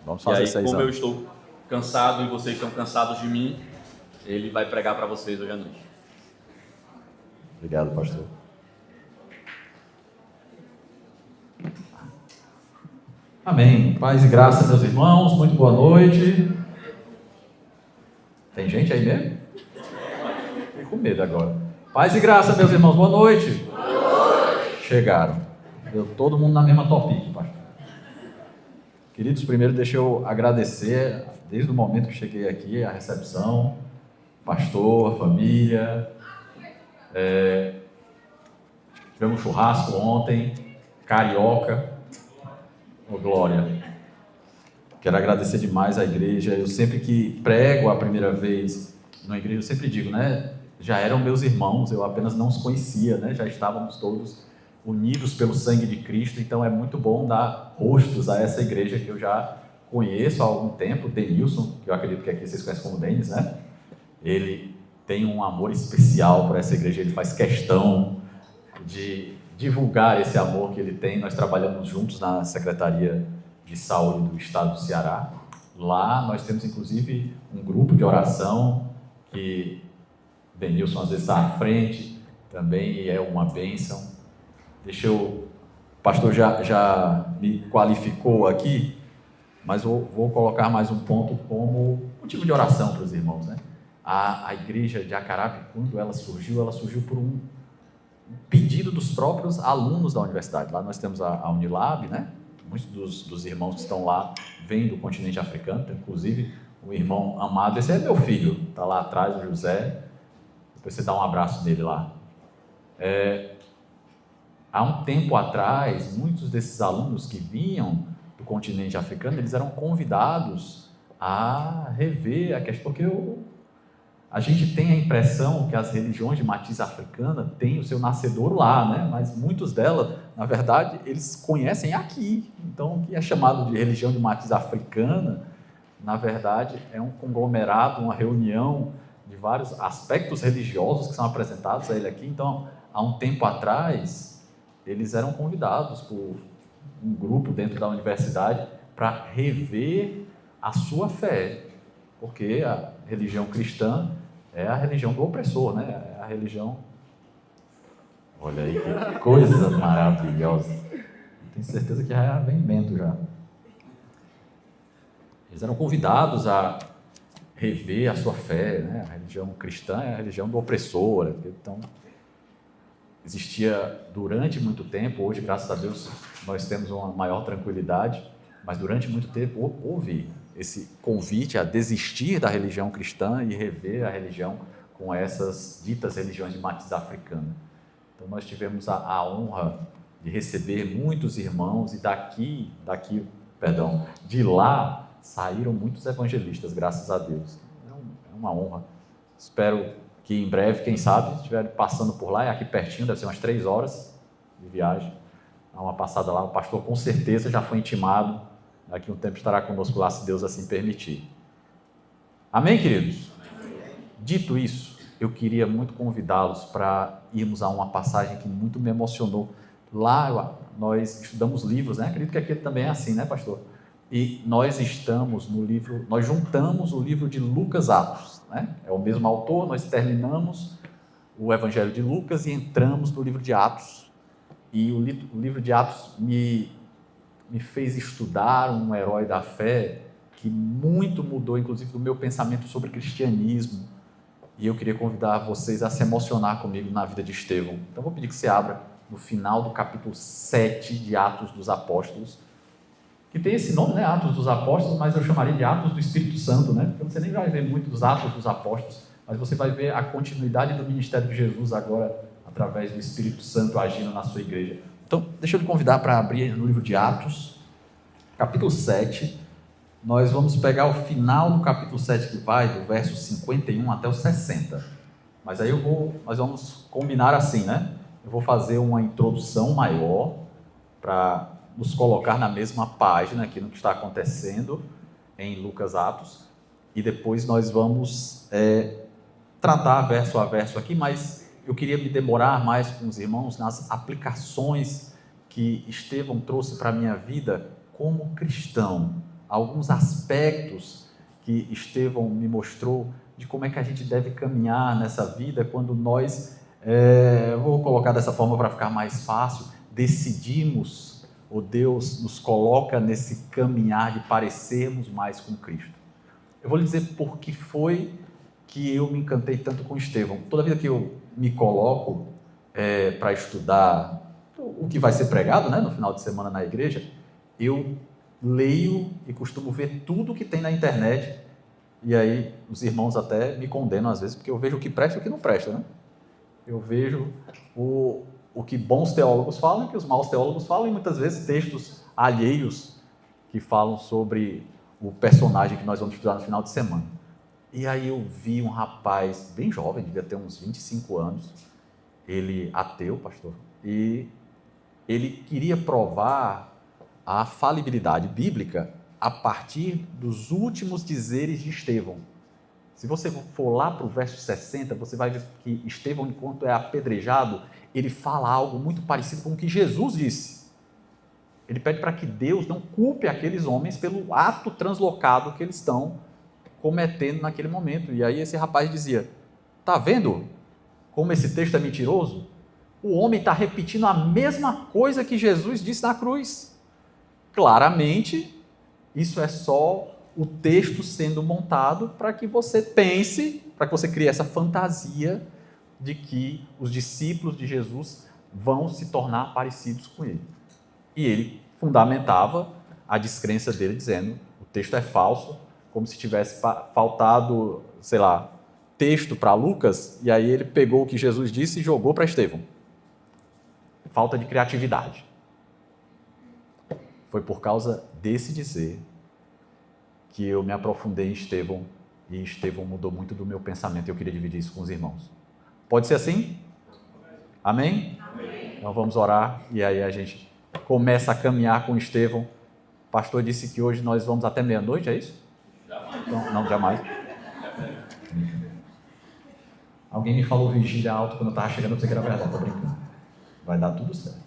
Vamos E fazer aí, 6 como eu anos. estou cansado e vocês estão cansados de mim, ele vai pregar para vocês hoje à noite. Obrigado, pastor. Amém. Paz e graça, meus irmãos. Muito boa noite. Tem gente aí mesmo? Fiquei com medo agora. Paz e graça, meus irmãos. Boa noite. Boa noite. Chegaram. Deu todo mundo na mesma topic, pastor. Queridos, primeiro deixa eu agradecer, desde o momento que cheguei aqui, a recepção, pastor, a família. Tivemos um churrasco ontem, carioca. Ô, glória. Quero agradecer demais à igreja. Eu sempre que prego a primeira vez na igreja, eu sempre digo, né? Já eram meus irmãos, eu apenas não os conhecia, né? Já estávamos todos unidos pelo sangue de Cristo, então é muito bom dar rostos a essa igreja que eu já conheço há algum tempo, Denilson, que eu acredito que aqui vocês conhecem como Denis, né? Ele tem um amor especial por essa igreja, ele faz questão de divulgar esse amor que ele tem. Nós trabalhamos juntos na Secretaria de Saúde do Estado do Ceará. Lá nós temos inclusive um grupo de oração que Denilson às vezes está à frente, também é uma bênção. O pastor já me qualificou aqui, mas vou colocar mais um ponto como motivo de oração para os irmãos, né? A igreja de Acarape, quando ela surgiu por um pedido dos próprios alunos da universidade. Lá nós temos a Unilab, né? Muitos dos irmãos que estão lá vêm do continente africano, inclusive o irmão amado, esse é meu filho, está lá atrás, o José, depois você dá um abraço nele lá. Há um tempo atrás, muitos desses alunos que vinham do continente africano, eles eram convidados a rever a questão, porque a gente tem a impressão que as religiões de matriz africana têm o seu nascedouro lá, né? Mas muitos delas, na verdade, eles conhecem aqui. Então, o que é chamado de religião de matriz africana, na verdade, é um conglomerado, uma reunião de vários aspectos religiosos que são apresentados a ele aqui. Então, há um tempo atrás, eles eram convidados por um grupo dentro da universidade para rever a sua fé, porque a religião cristã é a religião do opressor, né? É a religião... Olha aí que coisa maravilhosa. Tenho certeza que já vem vento já. Eles eram convidados a rever a sua fé, né? A religião cristã é a religião do opressor. Então, existia durante muito tempo, hoje, graças a Deus, nós temos uma maior tranquilidade, mas durante muito tempo houve esse convite a desistir da religião cristã e rever a religião com essas ditas religiões de matriz africana. Então, nós tivemos a honra de receber muitos irmãos e de lá saíram muitos evangelistas, graças a Deus. É uma honra. Espero que em breve, quem sabe, se estiver passando por lá, é aqui pertinho, deve ser umas 3 horas de viagem, dá uma passada lá, o pastor com certeza já foi intimado, daqui a um tempo estará conosco lá, se Deus assim permitir. Amém, queridos? Dito isso, eu queria muito convidá-los para irmos a uma passagem que muito me emocionou. Lá nós estudamos livros, né? Acredito que aqui também é assim, né, pastor? E nós estamos no livro, nós juntamos o livro de Lucas Atos, né? É o mesmo autor, nós terminamos o Evangelho de Lucas e entramos no livro de Atos. E o livro de Atos me fez estudar um herói da fé que muito mudou, inclusive, o meu pensamento sobre cristianismo. E eu queria convidar vocês a se emocionar comigo na vida de Estevão. Então, vou pedir que você abra no final do capítulo 7 de Atos dos Apóstolos, que tem esse nome, né? Atos dos Apóstolos, mas eu chamaria de Atos do Espírito Santo, né? Porque você nem vai ver muito dos Atos dos Apóstolos, mas você vai ver a continuidade do ministério de Jesus agora, através do Espírito Santo agindo na sua igreja. Então, deixa eu lhe convidar para abrir no livro de Atos, capítulo 7. Nós vamos pegar o final do capítulo 7, que vai do verso 51 até o 60. Mas aí nós vamos combinar assim, né? Eu vou fazer uma introdução maior para nos colocar na mesma página aqui no que está acontecendo em Lucas Atos, e depois nós vamos tratar verso a verso aqui, mas eu queria me demorar mais com os irmãos nas aplicações que Estevão trouxe para a minha vida como cristão, alguns aspectos que Estevão me mostrou de como é que a gente deve caminhar nessa vida quando nós, vou colocar dessa forma para ficar mais fácil, decidimos, ou Deus nos coloca nesse caminhar de parecermos mais com Cristo. Eu vou lhe dizer por que foi que eu me encantei tanto com Estevão. Toda vida que eu me coloco para estudar o que vai ser pregado, né, no final de semana na igreja, eu leio e costumo ver tudo que tem na internet, e aí os irmãos até me condenam às vezes, porque eu vejo o que presta e o que não presta, né? Eu vejo o que bons teólogos falam e o que os maus teólogos falam, e muitas vezes textos alheios que falam sobre o personagem que nós vamos estudar no final de semana. E aí eu vi um rapaz bem jovem, devia ter uns 25 anos, ele ateu, pastor, e ele queria provar a falibilidade bíblica a partir dos últimos dizeres de Estevão. Se você for lá para o verso 60, você vai ver que Estevão, enquanto é apedrejado, ele fala algo muito parecido com o que Jesus disse. Ele pede para que Deus não culpe aqueles homens pelo ato translocado que eles estão cometendo naquele momento. E aí esse rapaz dizia, está vendo como esse texto é mentiroso? O homem está repetindo a mesma coisa que Jesus disse na cruz. Claramente, isso é só o texto sendo montado para que você pense, para que você crie essa fantasia de que os discípulos de Jesus vão se tornar parecidos com ele. E ele fundamentava a descrença dele dizendo, o texto é falso, como se tivesse faltado, sei lá, texto para Lucas, e aí ele pegou o que Jesus disse e jogou para Estevão. Falta de criatividade. Foi por causa desse dizer que eu me aprofundei em Estevão, e Estevão mudou muito do meu pensamento, e eu queria dividir isso com os irmãos. Pode ser assim? Amém? Amém. Então vamos orar, e aí a gente começa a caminhar com Estevão. O pastor disse que hoje nós vamos até meia-noite, é isso? Jamais. Não, jamais. Alguém me falou vigília alto quando eu estava chegando, eu pensei que era verdade, estou brincando. Vai dar tudo certo.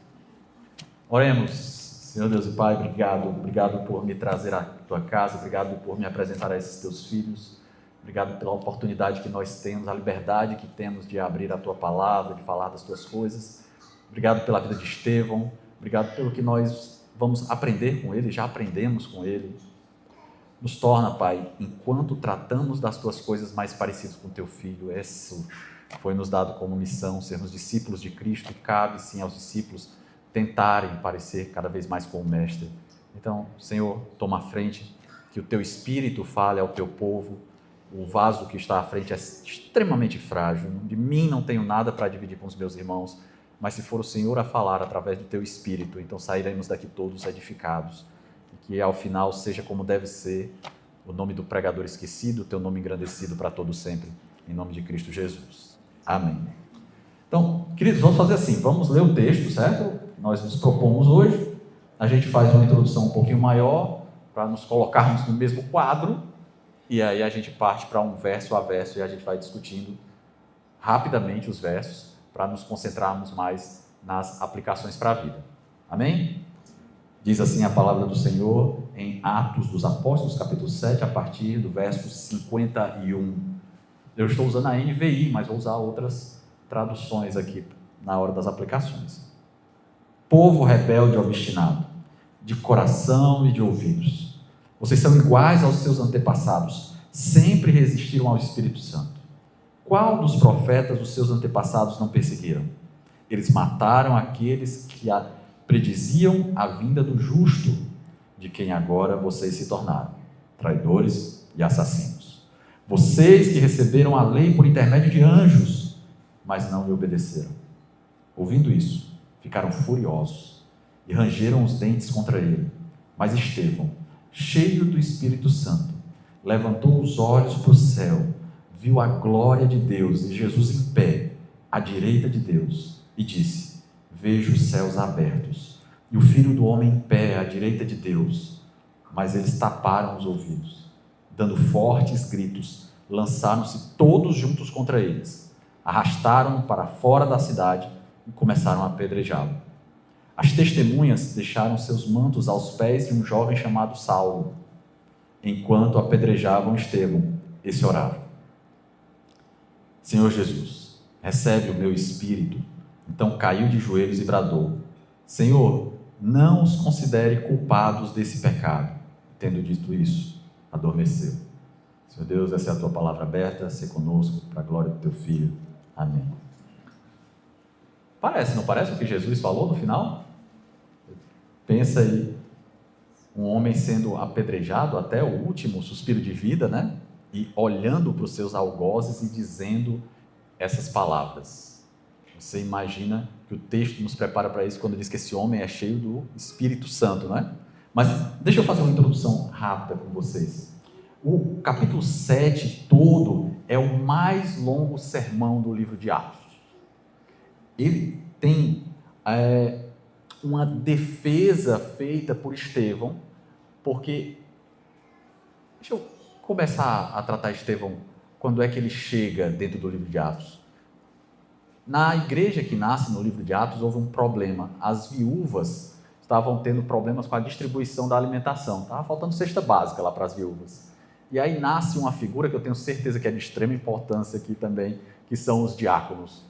Oremos. Senhor Deus e Pai, obrigado por me trazer à tua casa, obrigado por me apresentar a esses teus filhos, obrigado pela oportunidade que nós temos, a liberdade que temos de abrir a tua palavra, de falar das tuas coisas, obrigado pela vida de Estevão, obrigado pelo que nós vamos aprender com ele, já aprendemos com ele. Nos torna, Pai, enquanto tratamos das tuas coisas mais parecidas com o teu filho, isso foi nos dado como missão, sermos discípulos de Cristo, e cabe sim aos discípulos tentarem parecer cada vez mais com o Mestre. Então, Senhor, toma a frente, que o teu Espírito fale ao teu povo. O vaso que está à frente é extremamente frágil, de mim não tenho nada para dividir com os meus irmãos, mas se for o Senhor a falar através do teu Espírito, então sairemos daqui todos edificados, e que ao final seja como deve ser, o nome do pregador esquecido, o teu nome engrandecido para todo sempre, em nome de Cristo Jesus. Amém. Então, queridos, vamos fazer assim, vamos ler o texto, certo? Nós nos propomos hoje, a gente faz uma introdução um pouquinho maior, para nos colocarmos no mesmo quadro, e aí a gente parte para um verso a verso, e a gente vai discutindo rapidamente os versos, para nos concentrarmos mais nas aplicações para a vida. Amém? Diz assim a palavra do Senhor em Atos dos Apóstolos, capítulo 7, a partir do verso 51. Eu estou usando a NVI, mas vou usar outras traduções aqui na hora das aplicações. Povo rebelde e obstinado, de coração e de ouvidos, vocês são iguais aos seus antepassados, sempre resistiram ao Espírito Santo. Qual dos profetas os seus antepassados não perseguiram? Eles mataram aqueles que prediziam a vinda do justo, de quem agora vocês se tornaram, traidores e assassinos. Vocês que receberam a lei por intermédio de anjos, mas não lhe obedeceram. Ouvindo isso, ficaram furiosos e rangeram os dentes contra ele. Mas Estevão, cheio do Espírito Santo, levantou os olhos para o céu, viu a glória de Deus e Jesus em pé, à direita de Deus, e disse: vejo os céus abertos e o Filho do Homem em pé à direita de Deus. Mas eles taparam os ouvidos, dando fortes gritos, lançaram-se todos juntos contra eles, arrastaram-no para fora da cidade e começaram a apedrejá-lo. As testemunhas deixaram seus mantos aos pés de um jovem chamado Saulo. enquanto apedrejavam Estevão, esse orava: Senhor Jesus, recebe o meu espírito. Então caiu de joelhos e bradou: Senhor, não os considere culpados desse pecado. Tendo dito isso, adormeceu. Senhor Deus, essa é a tua palavra aberta, se conosco, para a glória do teu Filho. Amém. Não parece o que Jesus falou no final? Pensa aí, um homem sendo apedrejado até o último suspiro de vida, né? E olhando para os seus algozes e dizendo essas palavras. Você imagina que o texto nos prepara para isso quando diz que esse homem é cheio do Espírito Santo, né? Mas deixa eu fazer uma introdução rápida com vocês. O capítulo 7 todo é o mais longo sermão do livro de Atos. Ele tem uma defesa feita por Estevão, porque, deixa eu começar a tratar Estevão quando é que ele chega dentro do livro de Atos. Na igreja que nasce no livro de Atos houve um problema, as viúvas estavam tendo problemas com a distribuição da alimentação, estava faltando cesta básica lá para as viúvas, e aí nasce uma figura que eu tenho certeza que é de extrema importância aqui também, que são os diáconos.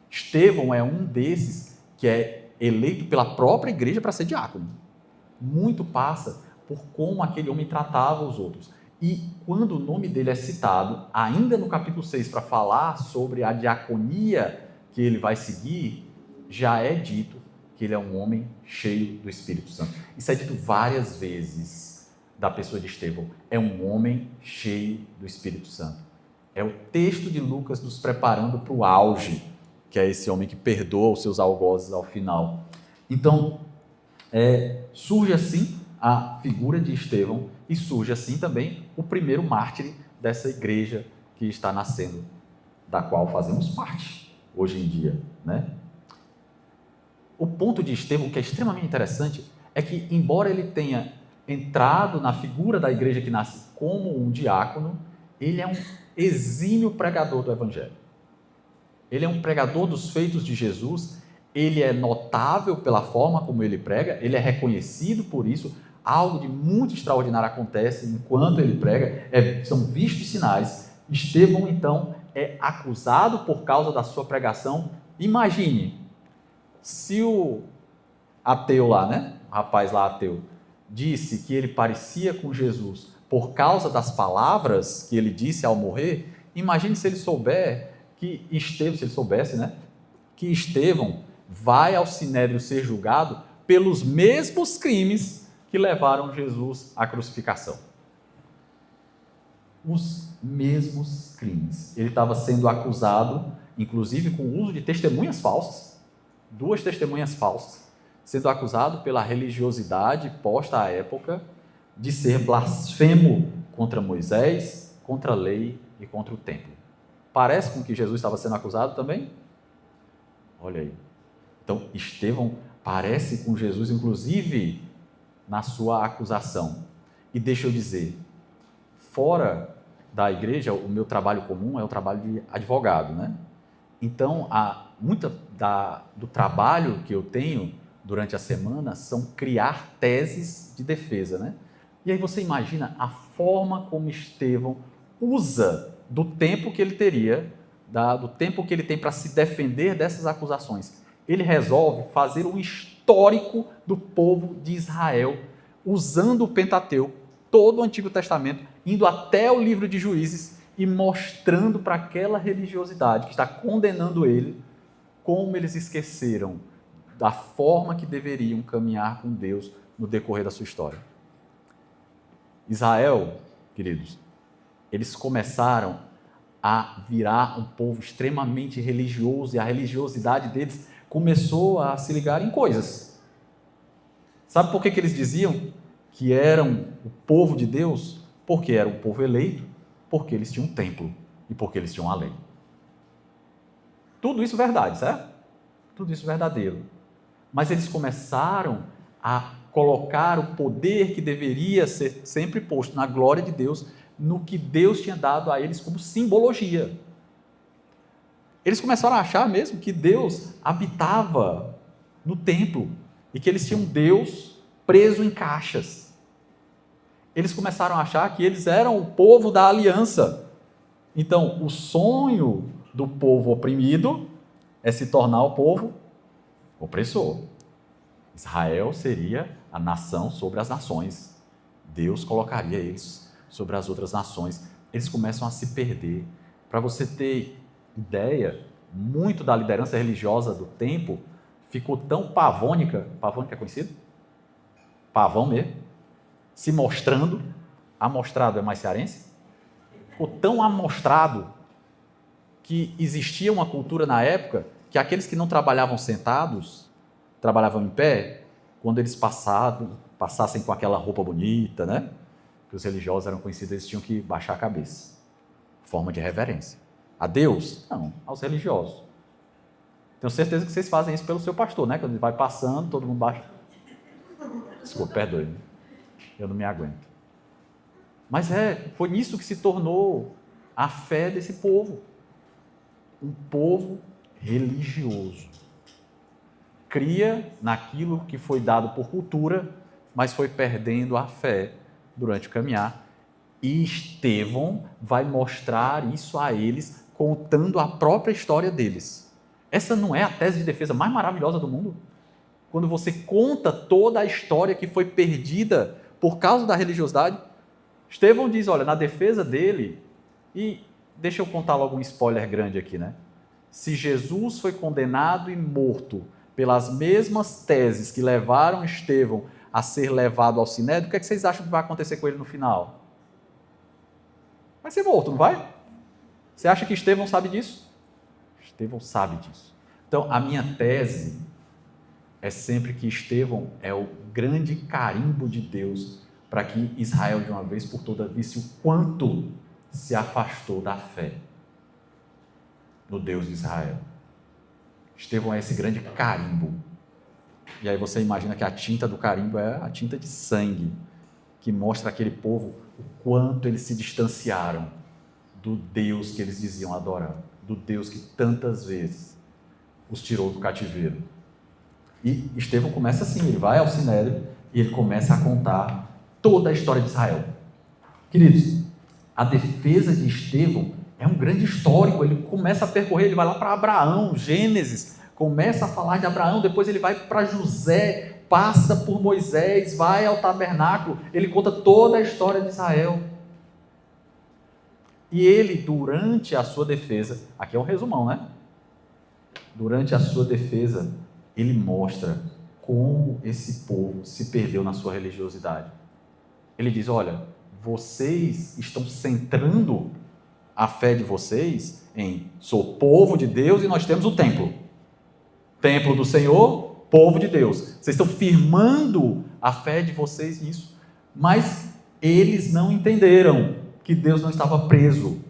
Estevão é um desses que é eleito pela própria igreja para ser diácono. Muito passa por como aquele homem tratava os outros. E quando o nome dele é citado, ainda no capítulo 6, para falar sobre a diaconia que ele vai seguir, já é dito que ele é um homem cheio do Espírito Santo. Isso é dito várias vezes da pessoa de Estevão. É um homem cheio do Espírito Santo. É o texto de Lucas nos preparando para o auge, que é esse homem que perdoa os seus algozes ao final. Então, surge assim a figura de Estevão e surge assim também o primeiro mártir dessa igreja que está nascendo, da qual fazemos parte hoje em dia, né? O ponto de Estevão, que é extremamente interessante, é que, embora ele tenha entrado na figura da igreja que nasce como um diácono, ele é um exímio pregador do Evangelho. Ele é um pregador dos feitos de Jesus, ele é notável pela forma como ele prega, ele é reconhecido por isso, algo de muito extraordinário acontece enquanto ele prega, são vistos sinais. Estevão, então, é acusado por causa da sua pregação. Imagine, se o ateu lá, né, o rapaz lá ateu, disse que ele parecia com Jesus por causa das palavras que ele disse ao morrer, imagine se ele souber que Estevão, se ele soubesse, né, que Estevão vai ao Sinédrio ser julgado pelos mesmos crimes que levaram Jesus à crucificação. Os mesmos crimes. Ele estava sendo acusado, inclusive com o uso de testemunhas falsas, 2 testemunhas falsas, sendo acusado pela religiosidade posta à época de ser blasfemo contra Moisés, contra a lei e contra o templo. Parece com que Jesus estava sendo acusado também? Olha aí. Então, Estevão parece com Jesus, inclusive, na sua acusação. E deixa eu dizer, fora da igreja, o meu trabalho comum é o trabalho de advogado, né? Então, do trabalho que eu tenho durante a semana são criar teses de defesa, né? E aí você imagina a forma como Estevão usa do tempo que ele teria, do tempo que ele tem para se defender dessas acusações. Ele resolve fazer um histórico do povo de Israel, usando o Pentateuco, todo o Antigo Testamento, indo até o livro de Juízes e mostrando para aquela religiosidade que está condenando ele, como eles esqueceram da forma que deveriam caminhar com Deus no decorrer da sua história. Israel, queridos, eles começaram a virar um povo extremamente religioso e a religiosidade deles começou a se ligar em coisas. Sabe por que eles diziam que eram o povo de Deus? Porque era um povo eleito, porque eles tinham um templo e porque eles tinham a lei. Tudo isso verdade, certo? Tudo isso verdadeiro. Mas eles começaram a colocar o poder que deveria ser sempre posto na glória de Deus, no que Deus tinha dado a eles como simbologia. Eles começaram a achar mesmo que Deus habitava no templo e que eles tinham Deus preso em caixas. eles começaram a achar que eles eram o povo da aliança. Então, o sonho do povo oprimido é se tornar o povo opressor. Israel seria a nação sobre as nações. Deus colocaria eles sobre as outras nações. Eles começam a se perder. Para você ter ideia, muito da liderança religiosa do tempo ficou tão pavônica. Pavônica é conhecido? Pavão mesmo. Se mostrando. Amostrado é mais cearense? Ficou tão amostrado que existia uma cultura na época que aqueles que não trabalhavam sentados, trabalhavam em pé, quando eles passassem com aquela roupa bonita, né? Que os religiosos eram conhecidos, eles tinham que baixar a cabeça. Forma de reverência. A Deus? Não, aos religiosos. Tenho certeza que vocês fazem isso pelo seu pastor, né? Quando ele vai passando, todo mundo baixa. Desculpa, perdoe-me. Eu não me aguento. Mas foi nisso que se tornou a fé desse povo. Um povo religioso. Cria naquilo que foi dado por cultura, mas foi perdendo a fé durante o caminhar. E Estevão vai mostrar isso a eles, contando a própria história deles. Essa não é a tese de defesa mais maravilhosa do mundo? Quando você conta toda a história que foi perdida por causa da religiosidade. Estevão diz, olha, na defesa dele, e deixa eu contar logo um spoiler grande aqui, né? Se Jesus foi condenado e morto pelas mesmas teses que levaram Estevão a ser levado ao Sinédrio, o que vocês acham que vai acontecer com ele no final? Vai ser morto, não vai? Você acha que Estevão sabe disso? Estevão sabe disso. Então, a minha tese é sempre que Estevão é o grande carimbo de Deus para que Israel, de uma vez por todas, visse o quanto se afastou da fé no Deus de Israel. Estevão é esse grande carimbo. E aí você imagina que a tinta do carimbo é a tinta de sangue, que mostra aquele povo o quanto eles se distanciaram do Deus que eles diziam adorar, do Deus que tantas vezes os tirou do cativeiro. E Estevão começa assim, ele vai ao Sinédrio e ele começa a contar toda a história de Israel. Queridos, a defesa de Estevão é um grande histórico, ele começa a percorrer, ele vai lá para Abraão, Gênesis, começa a falar de Abraão, depois ele vai para José, passa por Moisés, vai ao tabernáculo, ele conta toda a história de Israel. E ele, durante a sua defesa, aqui é um resumão, né? Durante a sua defesa, ele mostra como esse povo se perdeu na sua religiosidade. Ele diz, olha, vocês estão centrando a fé de vocês em sou povo de Deus e nós temos o templo. Templo do Senhor, povo de Deus. Vocês estão firmando a fé de vocês nisso. Mas eles não entenderam que Deus não estava preso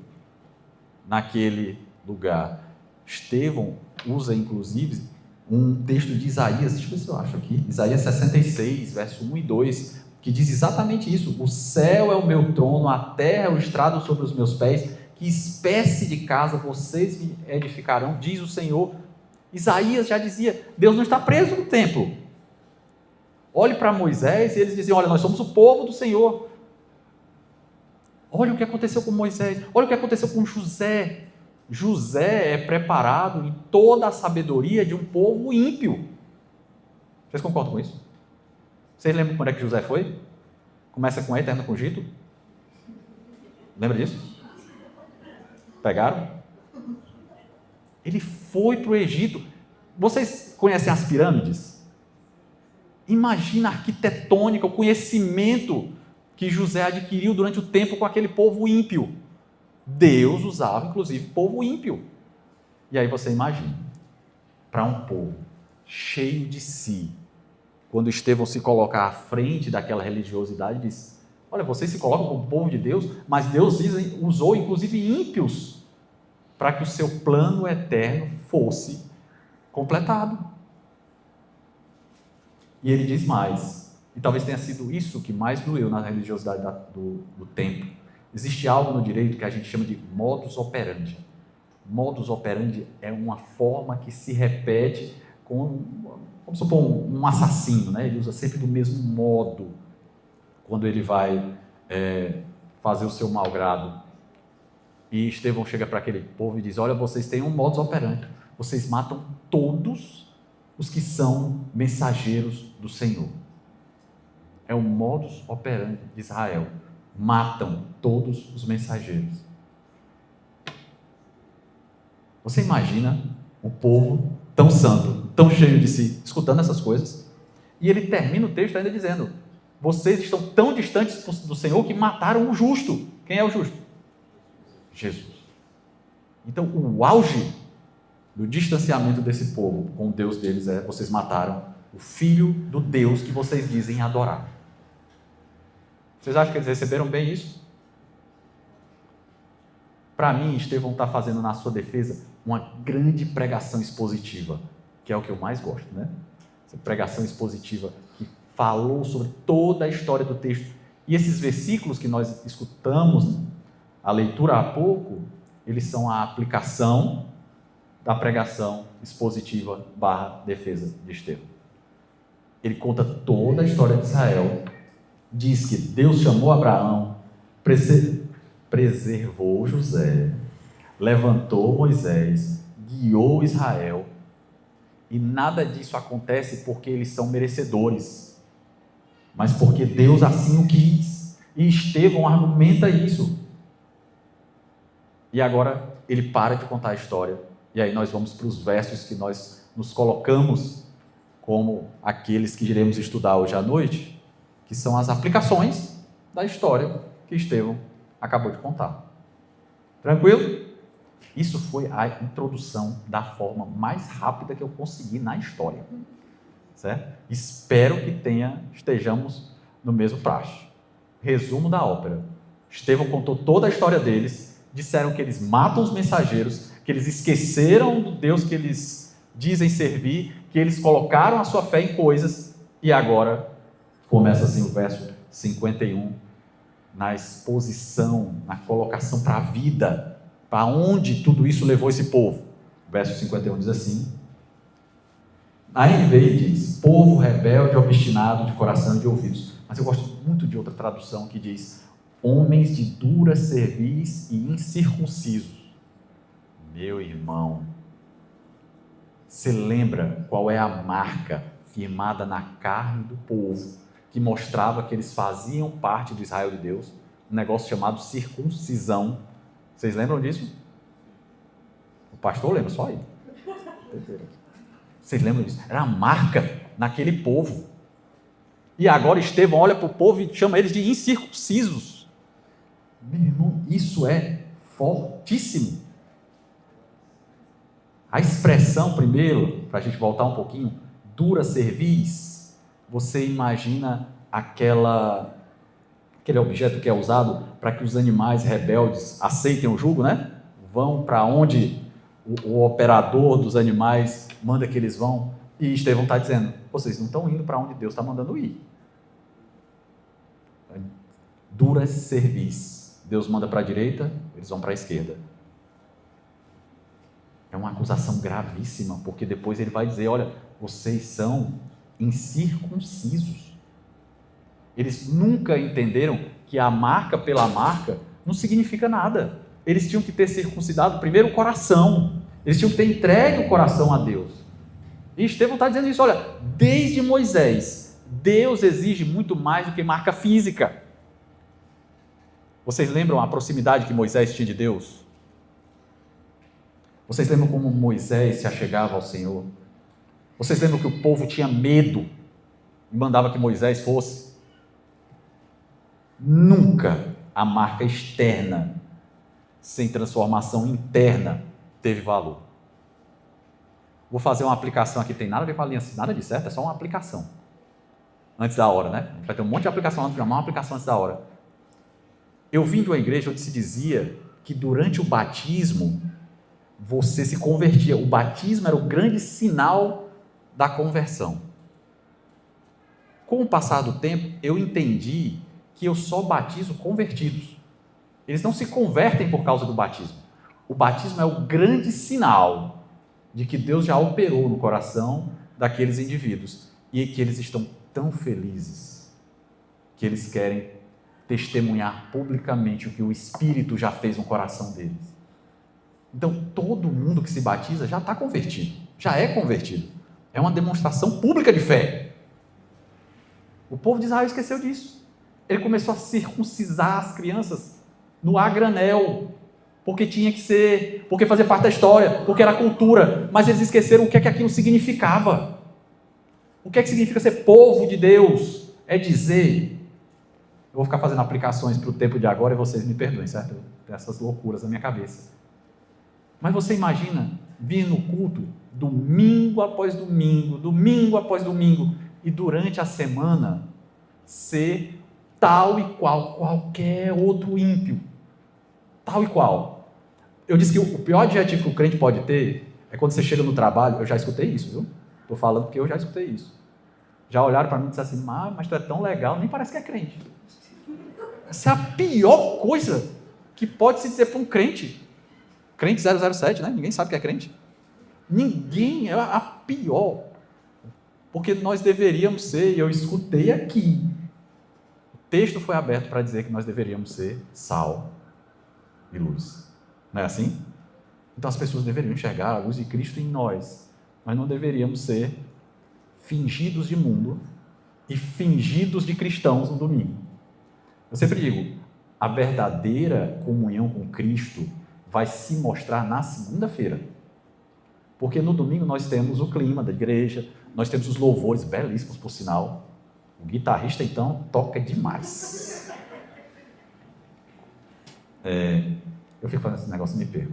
naquele lugar. Estevão usa, inclusive, um texto de Isaías, deixa eu ver se eu acho aqui, Isaías 66, verso 1 e 2, que diz exatamente isso: o céu é o meu trono, a terra é o estrado sobre os meus pés, que espécie de casa vocês me edificarão, diz o Senhor. Isaías já dizia, Deus não está preso no templo. Olhe para Moisés e eles diziam, olha, nós somos o povo do Senhor. Olha o que aconteceu com Moisés, olha o que aconteceu com José. José é preparado em toda a sabedoria de um povo ímpio. Vocês concordam com isso? Vocês lembram quando é que José foi? Começa com E, termina com Egito. Lembra disso? Pegaram? Ele foi para o Egito. Vocês conhecem as pirâmides? Imagina a arquitetônica, o conhecimento que José adquiriu durante o tempo com aquele povo ímpio. Deus usava, inclusive, povo ímpio. E aí você imagina, para um povo cheio de si, quando Estevão se coloca à frente daquela religiosidade, diz, olha, vocês se colocam como povo de Deus, mas Deus usou, inclusive, ímpios, para que o seu plano eterno fosse completado. E ele diz mais, e talvez tenha sido isso que mais doeu na religiosidade do tempo. Existe algo no direito que a gente chama de modus operandi. Modus operandi é uma forma que se repete com, vamos supor, um assassino, né? Ele usa sempre do mesmo modo quando ele vai fazer o seu malgrado. E Estevão chega para aquele povo e diz: olha, vocês têm um modus operandi, vocês matam todos os que são mensageiros do Senhor. É o modus operandi de Israel, matam todos os mensageiros. Você imagina o povo tão santo, tão cheio de si, escutando essas coisas? E ele termina o texto ainda dizendo: vocês estão tão distantes do Senhor que mataram o justo. Quem é o justo? Jesus. Então, o auge do distanciamento desse povo com o Deus deles é: vocês mataram o filho do Deus que vocês dizem adorar. Vocês acham que eles receberam bem isso? Para mim, Estevão está fazendo na sua defesa uma grande pregação expositiva, que é o que eu mais gosto, né? Essa pregação expositiva que falou sobre toda a história do texto. E esses versículos que nós escutamos, a leitura há pouco, eles são a aplicação da pregação expositiva / defesa de Estevão. Ele conta toda a história de Israel, diz que Deus chamou Abraão, preservou José, levantou Moisés, guiou Israel, e nada disso acontece porque eles são merecedores, mas porque Deus assim o quis, e Estevão argumenta isso. E agora ele para de contar a história, e aí nós vamos para os versos que nós nos colocamos como aqueles que iremos estudar hoje à noite, que são as aplicações da história que Estevão acabou de contar. Tranquilo? Isso foi a introdução da forma mais rápida que eu consegui na história. Certo? Espero que estejamos no mesmo prazo. Resumo da ópera. Estevão contou toda a história deles, disseram que eles matam os mensageiros, que eles esqueceram do Deus que eles dizem servir, que eles colocaram a sua fé em coisas, e agora começa assim o verso 51, na exposição, na colocação para a vida, para onde tudo isso levou esse povo. O verso 51 diz assim: a NVI diz: povo rebelde, obstinado de coração e de ouvidos. Mas eu gosto muito de outra tradução que diz: homens de dura cerviz e incircuncisos. Meu irmão, você lembra qual é a marca firmada na carne do povo que mostrava que eles faziam parte do Israel de Deus? Um negócio chamado circuncisão. Vocês lembram disso? O pastor lembra, só aí. Vocês lembram disso? Era a marca naquele povo. E agora Estevão olha para o povo e chama eles de incircuncisos. Meu irmão, isso é fortíssimo. A expressão, primeiro, para a gente voltar um pouquinho, dura cerviz, você imagina aquele objeto que é usado para que os animais rebeldes aceitem o jugo, né? Vão para onde o operador dos animais manda que eles vão. E Estevão está dizendo: vocês não estão indo para onde Deus está mandando ir. Dura cerviz. Deus manda para a direita, eles vão para a esquerda. É uma acusação gravíssima, porque depois ele vai dizer: olha, vocês são incircuncisos. Eles nunca entenderam que a marca pela marca não significa nada. Eles tinham que ter circuncidado primeiro o coração. Eles tinham que ter entregue o coração a Deus. E Estevão está dizendo isso: olha, desde Moisés, Deus exige muito mais do que marca física. Vocês lembram a proximidade que Moisés tinha de Deus? Vocês lembram como Moisés se achegava ao Senhor? Vocês lembram que o povo tinha medo e mandava que Moisés fosse? Nunca a marca externa, sem transformação interna, teve valor. Vou fazer uma aplicação aqui, tem nada a ver com a aliança, nada de certo, é só uma aplicação. Antes da hora, né? Vai ter um monte de aplicação antes, uma aplicação antes da hora. Eu vim de uma igreja onde se dizia que durante o batismo você se convertia. O batismo era o grande sinal da conversão. Com o passar do tempo, eu entendi que eu só batizo convertidos. Eles não se convertem por causa do batismo. O batismo é o grande sinal de que Deus já operou no coração daqueles indivíduos e que eles estão tão felizes que eles querem testemunhar publicamente o que o Espírito já fez no coração deles. Então, todo mundo que se batiza já está convertido, já é convertido. É uma demonstração pública de fé. O povo de Israel esqueceu disso. Ele começou a circuncisar as crianças no a granel, porque tinha que ser, porque fazia parte da história, porque era cultura, mas eles esqueceram o que é que aquilo significava. O que é que significa ser povo de Deus? É dizer, eu vou ficar fazendo aplicações para o tempo de agora e vocês me perdoem, certo? Eu tenho essas loucuras na minha cabeça. Mas você imagina vir no culto domingo após domingo, domingo após domingo, e durante a semana ser tal e qual qualquer outro ímpio. Tal e qual. Eu disse que o pior adjetivo que o crente pode ter é quando você chega no trabalho. Eu já escutei isso, viu? Estou falando porque eu já escutei isso. Já olharam para mim e disseram assim, mas tu é tão legal, nem parece que é crente. Essa é a pior coisa que pode se dizer para um crente. Crente 007, né? Ninguém sabe que é crente. Ninguém, é a pior. Porque nós deveríamos ser, e eu escutei aqui, o texto foi aberto para dizer que nós deveríamos ser sal e luz. Não é assim? Então as pessoas deveriam enxergar a luz de Cristo em nós. Nós não deveríamos ser fingidos de mundo e fingidos de cristãos no domingo. Eu sempre digo, a verdadeira comunhão com Cristo vai se mostrar na segunda-feira. Porque no domingo nós temos o clima da igreja, nós temos os louvores belíssimos, por sinal. O guitarrista, então, toca demais. Eu fico fazendo esse negócio e me perco.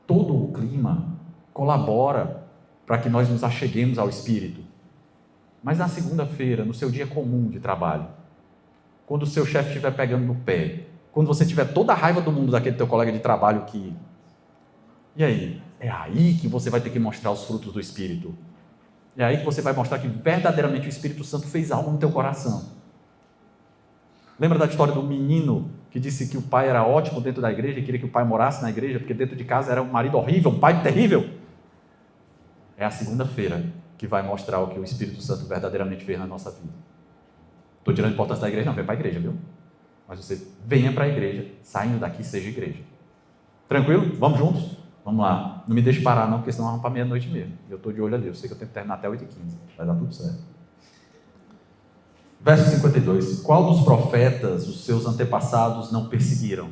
Todo o clima colabora para que nós nos acheguemos ao Espírito. Mas na segunda-feira, no seu dia comum de trabalho, quando o seu chefe estiver pegando no pé, quando você tiver toda a raiva do mundo daquele teu colega de trabalho que... E aí? É aí que você vai ter que mostrar os frutos do Espírito. É aí que você vai mostrar que verdadeiramente o Espírito Santo fez algo no teu coração. Lembra da história do menino que disse que o pai era ótimo dentro da igreja e queria que o pai morasse na igreja, porque dentro de casa era um marido horrível, um pai terrível? É a segunda-feira que vai mostrar o que o Espírito Santo verdadeiramente fez na nossa vida. Estou tirando a importância da igreja? Não, vem para a igreja, viu? Mas você venha para a igreja, saindo daqui, seja igreja. Tranquilo? Vamos juntos? Vamos lá. Não me deixe parar não, porque senão vamos para meia-noite mesmo. Eu estou de olho ali, eu sei que eu tenho que terminar até 8h15. Vai dar tudo certo. Verso 52. Qual dos profetas os seus antepassados não perseguiram?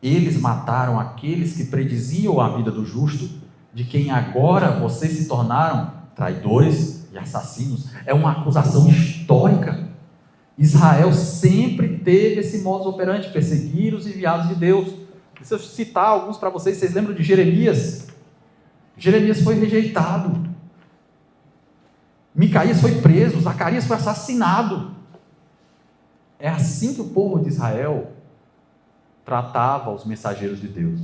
Eles mataram aqueles que prediziam a vida do justo, de quem agora vocês se tornaram traidores e assassinos. É uma acusação histórica. Israel sempre teve esse modus operandi, perseguir os enviados de Deus. E se eu citar alguns para vocês, vocês lembram de Jeremias? Jeremias foi rejeitado. Micaías foi preso, Zacarias foi assassinado. É assim que o povo de Israel tratava os mensageiros de Deus.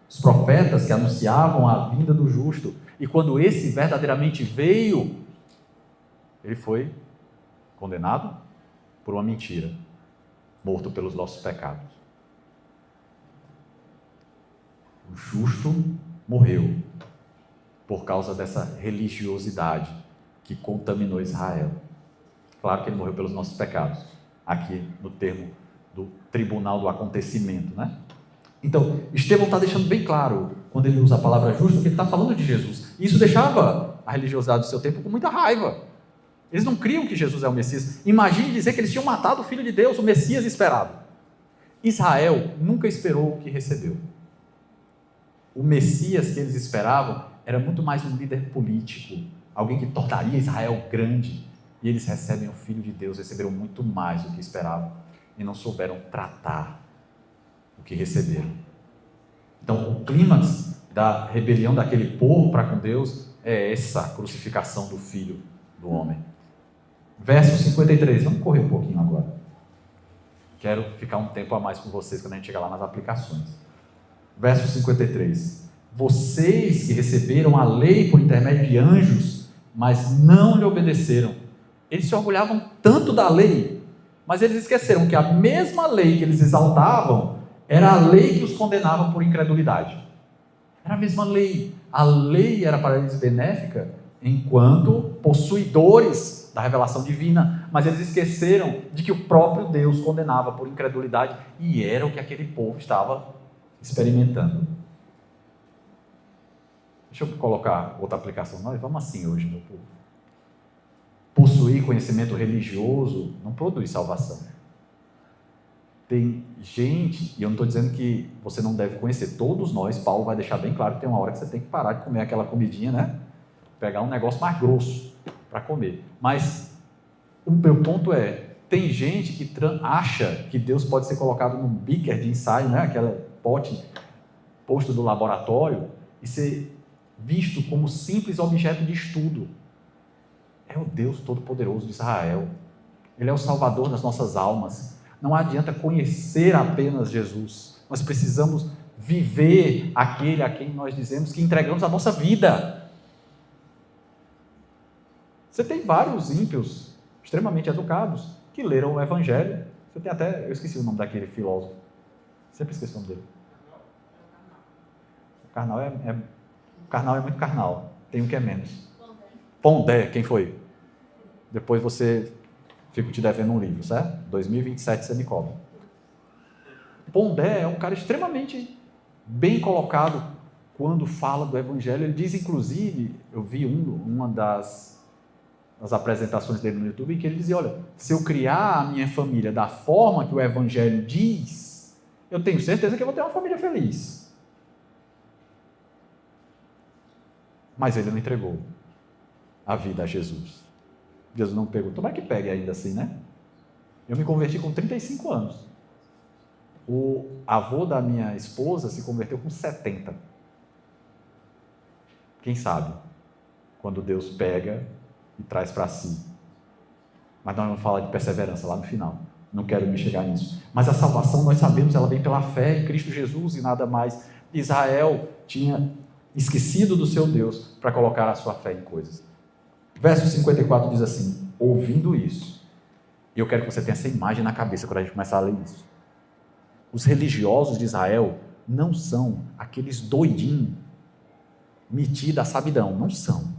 Os profetas que anunciavam a vinda do justo. E quando esse verdadeiramente veio, ele foi condenado por uma mentira, morto pelos nossos pecados. O justo morreu por causa dessa religiosidade que contaminou Israel. Claro que ele morreu pelos nossos pecados, aqui no termo do tribunal do acontecimento, né? Então, Estevão está deixando bem claro, quando ele usa a palavra justo, que ele está falando de Jesus. E isso deixava a religiosidade do seu tempo com muita raiva. Eles não criam que Jesus é o Messias. Imagine dizer que eles tinham matado o Filho de Deus, o Messias esperado. Israel nunca esperou o que recebeu. O Messias que eles esperavam era muito mais um líder político, alguém que tornaria Israel grande. E eles recebem o Filho de Deus, receberam muito mais do que esperavam e não souberam tratar o que receberam. Então, o clímax da rebelião daquele povo para com Deus é essa crucificação do Filho do homem. Verso 53, vamos correr um pouquinho agora. Quero ficar um tempo a mais com vocês quando a gente chegar lá nas aplicações. Verso 53. Vocês que receberam a lei por intermédio de anjos, mas não lhe obedeceram. Eles se orgulhavam tanto da lei, mas eles esqueceram que a mesma lei que eles exaltavam era a lei que os condenava por incredulidade. Era a mesma lei. A lei era para eles benéfica enquanto possuidores da revelação divina, mas eles esqueceram de que o próprio Deus condenava por incredulidade, e era o que aquele povo estava experimentando. Deixa eu colocar outra aplicação. Nós vamos assim hoje, meu povo. Possuir conhecimento religioso não produz salvação. Tem gente, e eu não estou dizendo que você não deve conhecer, todos nós, Paulo vai deixar bem claro que tem uma hora que você tem que parar de comer aquela comidinha, né? Pegar um negócio mais grosso para comer. Mas o meu ponto é, tem gente que acha que Deus pode ser colocado num beaker de ensaio, né? Aquele pote posto do laboratório, e ser visto como simples objeto de estudo. É o Deus Todo-Poderoso de Israel. Ele é o Salvador das nossas almas. Não adianta conhecer apenas Jesus. Nós precisamos viver aquele a quem nós dizemos que entregamos a nossa vida. Você tem vários ímpios extremamente educados que leram o Evangelho. Você tem até, eu esqueci o nome daquele filósofo. Sempre esqueci o nome dele. O carnal é muito carnal. Tem um que é menos. Pondé, quem foi? Depois você fica te devendo um livro, certo? 2027 você me cobra. Pondé é um cara extremamente bem colocado quando fala do Evangelho. Ele diz, inclusive, eu vi uma das apresentações dele no YouTube, em que ele dizia, olha, se eu criar a minha família da forma que o Evangelho diz, eu tenho certeza que eu vou ter uma família feliz. Mas ele não entregou a vida a Jesus. Jesus não perguntou, mas que pegue ainda assim, né? Eu me converti com 35 anos. O avô da minha esposa se converteu com 70. Quem sabe? Quando Deus pega e traz para si. Mas nós vamos falar de perseverança lá no final. Não quero me chegar nisso. Mas a salvação, nós sabemos, ela vem pela fé em Cristo Jesus e nada mais. Israel tinha esquecido do seu Deus para colocar a sua fé em coisas. Verso 54 diz assim, ouvindo isso, e eu quero que você tenha essa imagem na cabeça quando a gente começar a ler isso. Os religiosos de Israel não são aqueles doidinhos metidos a sabidão, não são.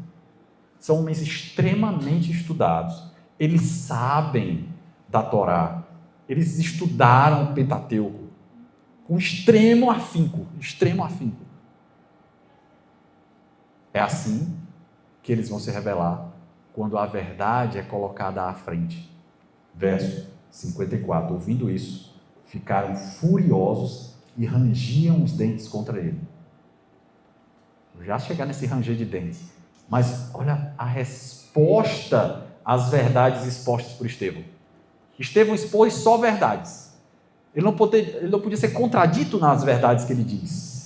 São homens extremamente estudados. Eles sabem da Torá. Eles estudaram o Pentateuco com extremo afinco, extremo afinco. É assim que eles vão se revelar quando a verdade é colocada à frente. Verso 54. Ouvindo isso, ficaram furiosos e rangiam os dentes contra ele. Vou já chegar nesse ranger de dentes. Mas olha a resposta às verdades expostas por Estevão. Estevão expôs só verdades. Ele não podia ser contradito nas verdades que ele diz.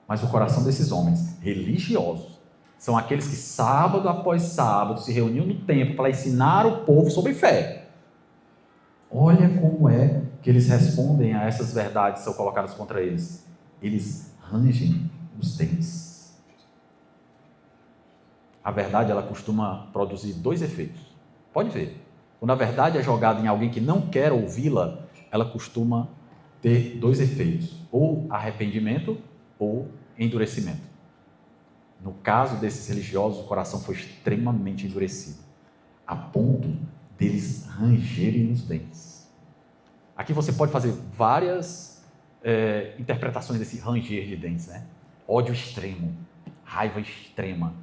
Mas o coração desses homens religiosos são aqueles que sábado após sábado se reuniam no templo para ensinar o povo sobre fé. Olha como é que eles respondem a essas verdades que são colocadas contra eles. Eles rangem os dentes. A verdade, ela costuma produzir dois efeitos. Pode ver. Quando a verdade é jogada em alguém que não quer ouvi-la, ela costuma ter dois efeitos. Ou arrependimento ou endurecimento. No caso desses religiosos, o coração foi extremamente endurecido, a ponto deles rangerem os dentes. Aqui você pode fazer várias interpretações desse ranger de dentes, né? Ódio extremo, raiva extrema.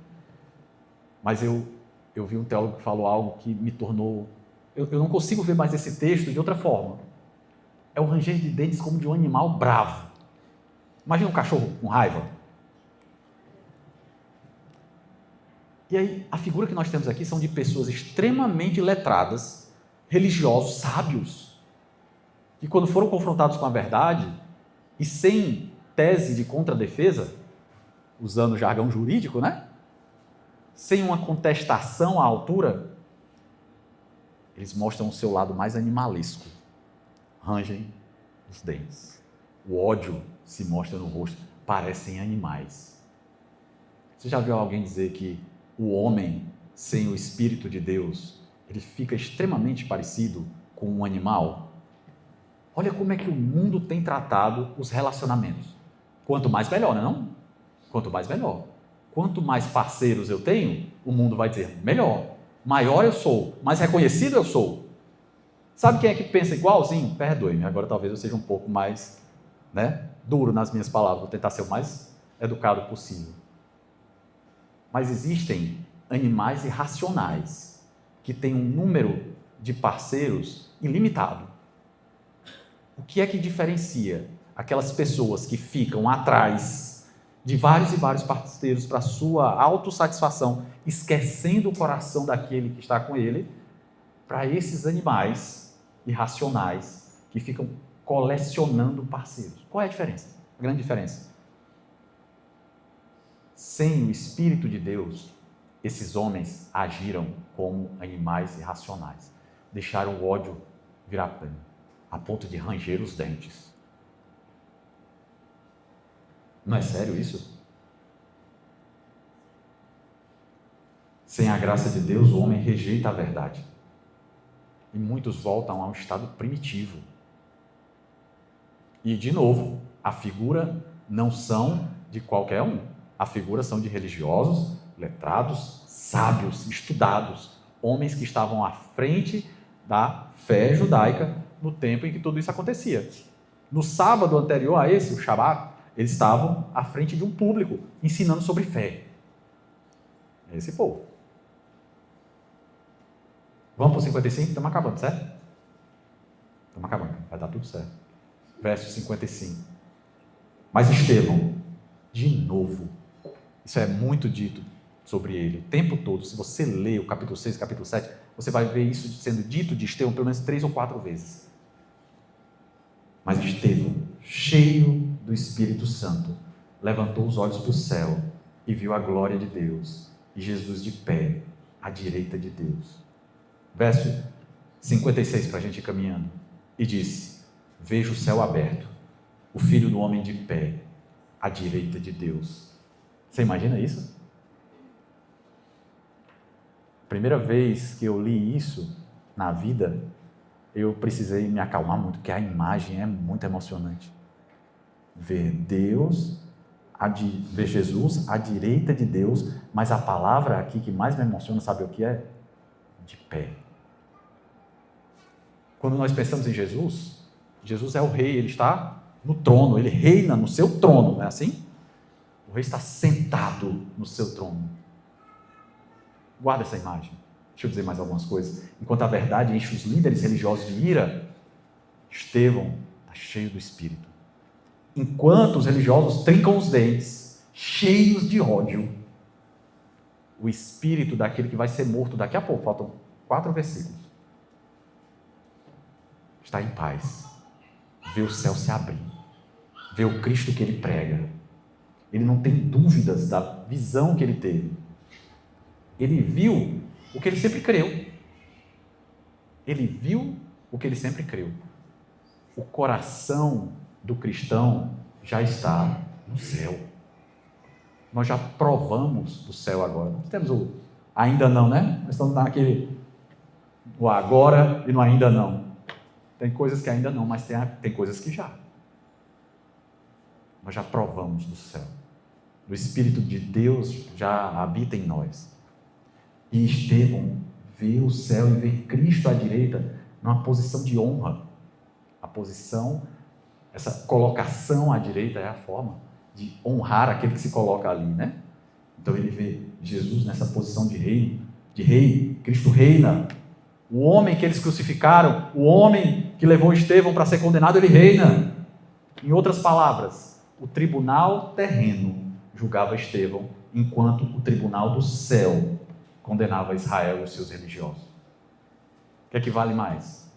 Mas eu vi um teólogo que falou algo que me tornou... Eu não consigo ver mais esse texto de outra forma. É o ranger de dentes como de um animal bravo. Imagina um cachorro com raiva. E aí, a figura que nós temos aqui são de pessoas extremamente letradas, religiosos, sábios, que quando foram confrontados com a verdade, e sem tese de contradefesa, usando jargão jurídico, né? Sem uma contestação à altura, eles mostram o seu lado mais animalesco. Rangem os dentes. O ódio se mostra no rosto, parecem animais. Você já viu alguém dizer que o homem sem o Espírito de Deus, ele fica extremamente parecido com um animal? Olha como é que o mundo tem tratado os relacionamentos. Quanto mais melhor, não é não? Quanto mais melhor. Quanto mais parceiros eu tenho, o mundo vai dizer melhor. maior eu sou, mais reconhecido eu sou. Sabe quem é que pensa igualzinho? Perdoe-me, agora talvez eu seja um pouco mais, duro nas minhas palavras, vou tentar ser o mais educado possível. Mas existem animais irracionais que têm um número de parceiros ilimitado. O que é que diferencia aquelas pessoas que ficam atrás de vários e vários parceiros para sua autossatisfação, esquecendo o coração daquele que está com ele, para esses animais irracionais que ficam colecionando parceiros? Qual é a diferença? A grande diferença. Sem o Espírito de Deus, esses homens agiram como animais irracionais. Deixaram o ódio virar pano, a ponto de ranger os dentes. Não é sério isso? Sem a graça de Deus, o homem rejeita a verdade. E muitos voltam a um estado primitivo. E, de novo, a figura não são de qualquer um. A figura são de religiosos, letrados, sábios, estudados, homens que estavam à frente da fé judaica no tempo em que tudo isso acontecia. No sábado anterior a esse, o Shabat, eles estavam à frente de um público, ensinando sobre fé. Esse povo. Vamos para o 55? Estamos acabando, certo? Estamos acabando, vai dar tudo certo. Verso 55. Mas Estevão, de novo, isso é muito dito sobre ele, o tempo todo. Se você ler o capítulo 6, capítulo 7, você vai ver isso sendo dito de Estevão pelo menos 3 ou 4 vezes. Mas Estevão, cheio do Espírito Santo, levantou os olhos para o céu e viu a glória de Deus e Jesus de pé à direita de Deus. Verso 56 para a gente ir caminhando. E disse: vejo o céu aberto, o Filho do Homem de pé à direita de Deus. Você imagina isso? Primeira vez que eu li isso na vida, eu precisei me acalmar muito, porque a imagem é muito emocionante. Ver Deus, ver Jesus à direita de Deus, mas a palavra aqui que mais me emociona, sabe o que é? De pé. Quando nós pensamos em Jesus, Jesus é o rei, ele está no trono, ele reina no seu trono, não é assim? O rei está sentado no seu trono. Guarda essa imagem. Deixa eu dizer mais algumas coisas. Enquanto a verdade enche os líderes religiosos de ira, Estevão está cheio do Espírito. Enquanto os religiosos trincam os dentes, cheios de ódio, o Espírito daquele que vai ser morto daqui a pouco, faltam 4 versículos, está em paz. Vê o céu se abrir. Vê o Cristo que ele prega. Ele não tem dúvidas da visão que ele teve. Ele viu o que ele sempre creu. Ele viu o que ele sempre creu. O coração do cristão já está no céu. Nós já provamos do céu agora. Nós temos o ainda não, né? Nós estamos naquele o agora e no ainda não. Tem coisas que ainda não, mas tem coisas que já. Nós já provamos do céu. O Espírito de Deus já habita em nós. E Estevão vê o céu e vê Cristo à direita numa posição de honra. A posição, essa colocação à direita é a forma de honrar aquele que se coloca ali, né? Então ele vê Jesus nessa posição de rei, Cristo reina. O homem que eles crucificaram, o homem que levou Estevão para ser condenado, ele reina. Em outras palavras, o tribunal terreno julgava Estevão, enquanto o tribunal do céu condenava Israel e os seus religiosos. O que é que vale mais?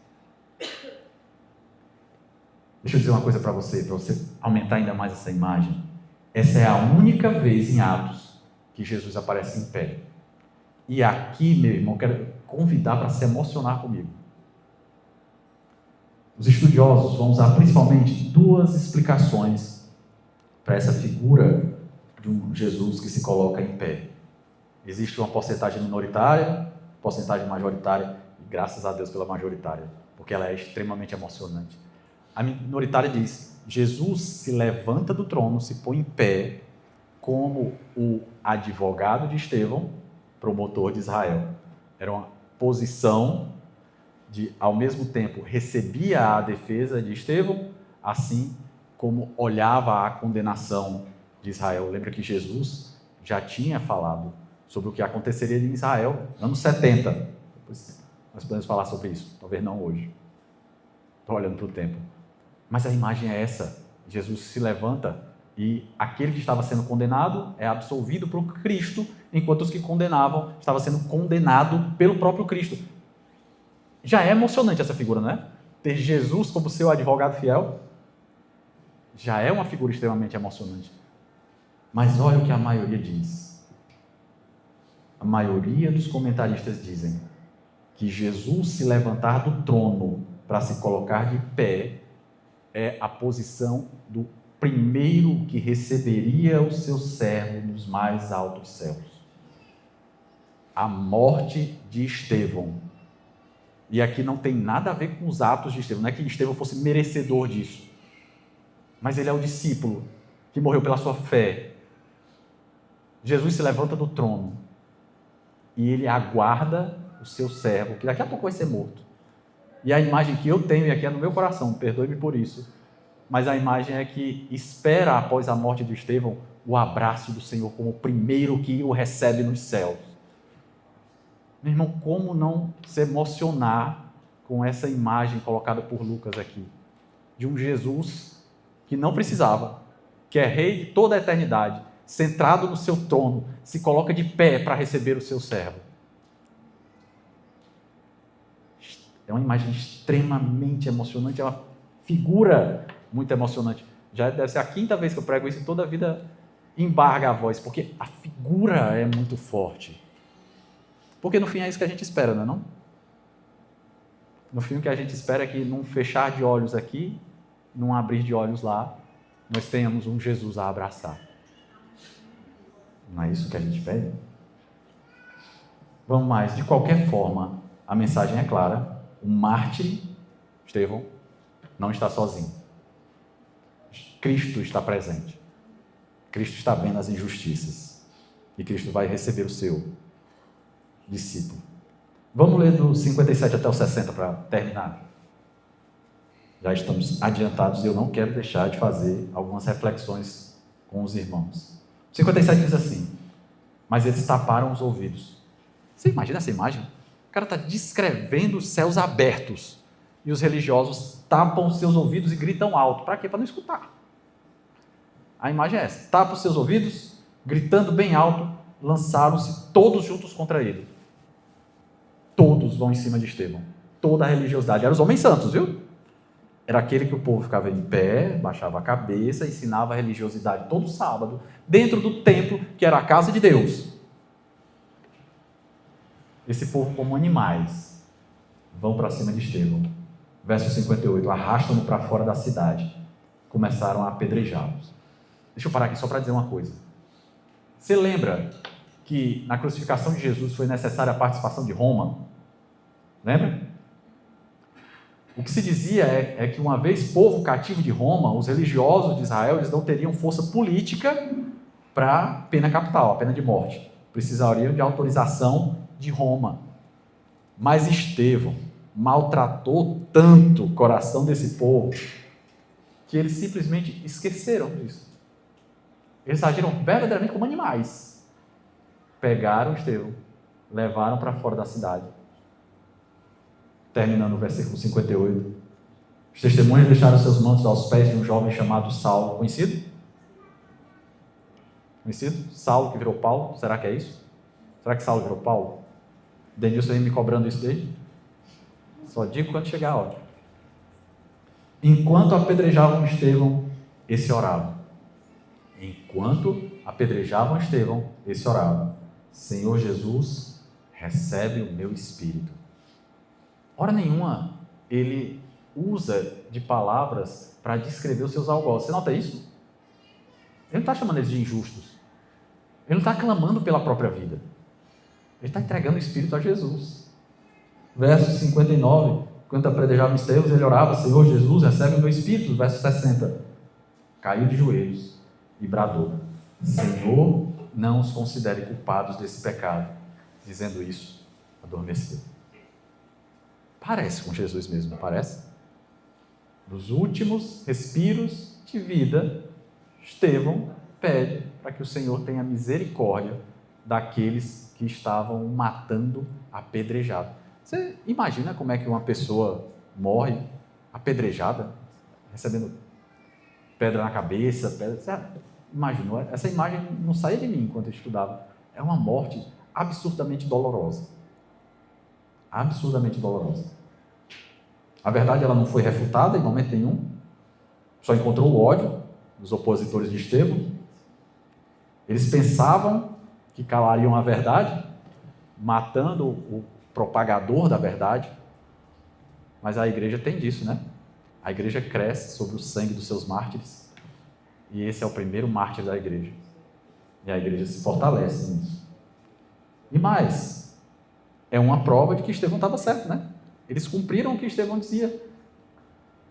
Deixa eu dizer uma coisa para você aumentar ainda mais essa imagem. Essa é a única vez em Atos que Jesus aparece em pé. E aqui, meu irmão, eu quero convidar para se emocionar comigo. Os estudiosos vão usar principalmente 2 explicações para essa figura de um Jesus que se coloca em pé. Existe uma porcentagem minoritária, porcentagem majoritária, e graças a Deus pela majoritária, porque ela é extremamente emocionante. A minoritária diz: Jesus se levanta do trono, se põe em pé como o advogado de Estevão, promotor de Israel. Era uma posição de, ao mesmo tempo, recebia a defesa de Estevão, assim como olhava a condenação de Israel. Lembra que Jesus já tinha falado sobre o que aconteceria em Israel, anos 70. Depois nós podemos falar sobre isso, talvez não hoje. Estou olhando para o tempo. Mas a imagem é essa. Jesus se levanta e aquele que estava sendo condenado é absolvido por Cristo, enquanto os que condenavam estavam sendo condenados pelo próprio Cristo. Já é emocionante essa figura, não é? Ter Jesus como seu advogado fiel já é uma figura extremamente emocionante. Mas olha o que a maioria diz. A maioria dos comentaristas dizem que Jesus se levantar do trono para se colocar de pé é a posição do primeiro que receberia o seu servo nos mais altos céus. A morte de Estevão. E aqui não tem nada a ver com os atos de Estevão, não é que Estevão fosse merecedor disso, mas ele é o discípulo que morreu pela sua fé. Jesus se levanta do trono e ele aguarda o seu servo, que daqui a pouco vai ser morto. E a imagem que eu tenho, e aqui é no meu coração, perdoe-me por isso, mas a imagem é que espera, após a morte de Estevão, o abraço do Senhor como o primeiro que o recebe nos céus. Meu irmão, como não se emocionar com essa imagem colocada por Lucas aqui, de um Jesus que não precisava, que é rei de toda a eternidade, centrado no seu trono, se coloca de pé para receber o seu servo. É uma imagem extremamente emocionante, é uma figura muito emocionante. Já deve ser a 5ª vez que eu prego isso e toda a vida embarga a voz, porque a figura é muito forte. Porque no fim é isso que a gente espera, não é não? No fim o que a gente espera é que num fechar de olhos aqui, num abrir de olhos lá, nós tenhamos um Jesus a abraçar. Não é isso que a gente pede? Vamos mais, de qualquer forma, a mensagem é clara. O mártir, Estevão, não está sozinho. Cristo está presente. Cristo está vendo as injustiças. E Cristo vai receber o seu discípulo. Vamos ler do 57 até o 60 para terminar. Já estamos adiantados e eu não quero deixar de fazer algumas reflexões com os irmãos. 57 diz assim: mas eles taparam os ouvidos. Você imagina essa imagem? O cara está descrevendo os céus abertos e os religiosos tapam os seus ouvidos e gritam alto. Para quê? Para não escutar. A imagem é essa: tapam os seus ouvidos, gritando bem alto, lançaram-se todos juntos contra ele. Todos vão em cima de Estevão. Toda a religiosidade. Eram os homens santos, viu? Era aquele que o povo ficava em pé, baixava a cabeça, ensinava a religiosidade todo sábado, dentro do templo, que era a casa de Deus. Esse povo, como animais, vão para cima de Estevão. Verso 58, arrastam-no para fora da cidade. Começaram a apedrejá-los. Deixa eu parar aqui só para dizer uma coisa. Você lembra que na crucificação de Jesus foi necessária a participação de Roma? Lembra? O que se dizia é que uma vez povo cativo de Roma, os religiosos de Israel, eles não teriam força política para a pena capital, a pena de morte. Precisariam de autorização de Roma. Mas Estevão maltratou tanto o coração desse povo que eles simplesmente esqueceram disso. Eles agiram verdadeiramente como animais. Pegaram Estevão, levaram para fora da cidade. Terminando o versículo 58. Os testemunhas deixaram seus mantos aos pés de um jovem chamado Saulo. Conhecido? Conhecido? Saulo que virou Paulo. Será que é isso? Será que Saulo virou Paulo? Denilson vem me cobrando isso desde? Só digo quando chegar a hora. Enquanto apedrejavam Estevão, esse orava. Enquanto apedrejavam Estevão, esse orava: Senhor Jesus, recebe o meu espírito. Hora nenhuma ele usa de palavras para descrever os seus algozes. Você nota isso? Ele não está chamando eles de injustos. Ele não está clamando pela própria vida. Ele está entregando o espírito a Jesus. Verso 59, quando apedrejavam Estevão, ele orava: Senhor Jesus, recebe o meu espírito. Verso 60, caiu de joelhos e bradou: Senhor, não os considere culpados desse pecado. Dizendo isso, adormeceu. Parece com Jesus mesmo, não parece? Nos últimos respiros de vida, Estevão pede para que o Senhor tenha misericórdia daqueles que estavam matando apedrejado. Você imagina como é que uma pessoa morre apedrejada, recebendo pedra na cabeça? Você imaginou? Essa imagem não saía de mim enquanto eu estudava. É uma morte absurdamente dolorosa. Absurdamente dolorosa. A verdade, ela não foi refutada em momento nenhum. Só encontrou o ódio dos opositores de Estevão. Eles pensavam que calariam a verdade, matando o propagador da verdade. Mas a igreja tem disso, né? A igreja cresce sobre o sangue dos seus mártires. E esse é o primeiro mártir da igreja. E a igreja se fortalece nisso. E mais, é uma prova de que Estevão estava certo, né? Eles cumpriram o que Estevão dizia.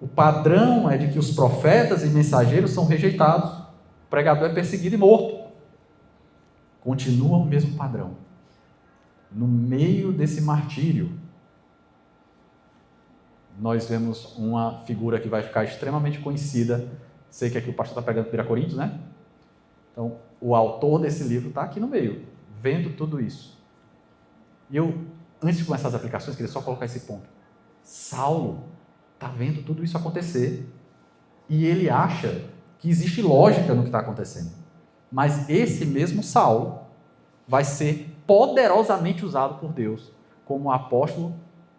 O padrão é de que os profetas e mensageiros são rejeitados. O pregador é perseguido e morto. Continua o mesmo padrão. No meio desse martírio, nós vemos uma figura que vai ficar extremamente conhecida. Sei que aqui o pastor está pegando 1 Coríntios, né? Então, o autor desse livro está aqui no meio, vendo tudo isso. E eu, antes de começar as aplicações, queria só colocar esse ponto. Saulo está vendo tudo isso acontecer. E ele acha que existe lógica no que está acontecendo. Mas esse mesmo Saulo vai ser poderosamente usado por Deus como apóstolo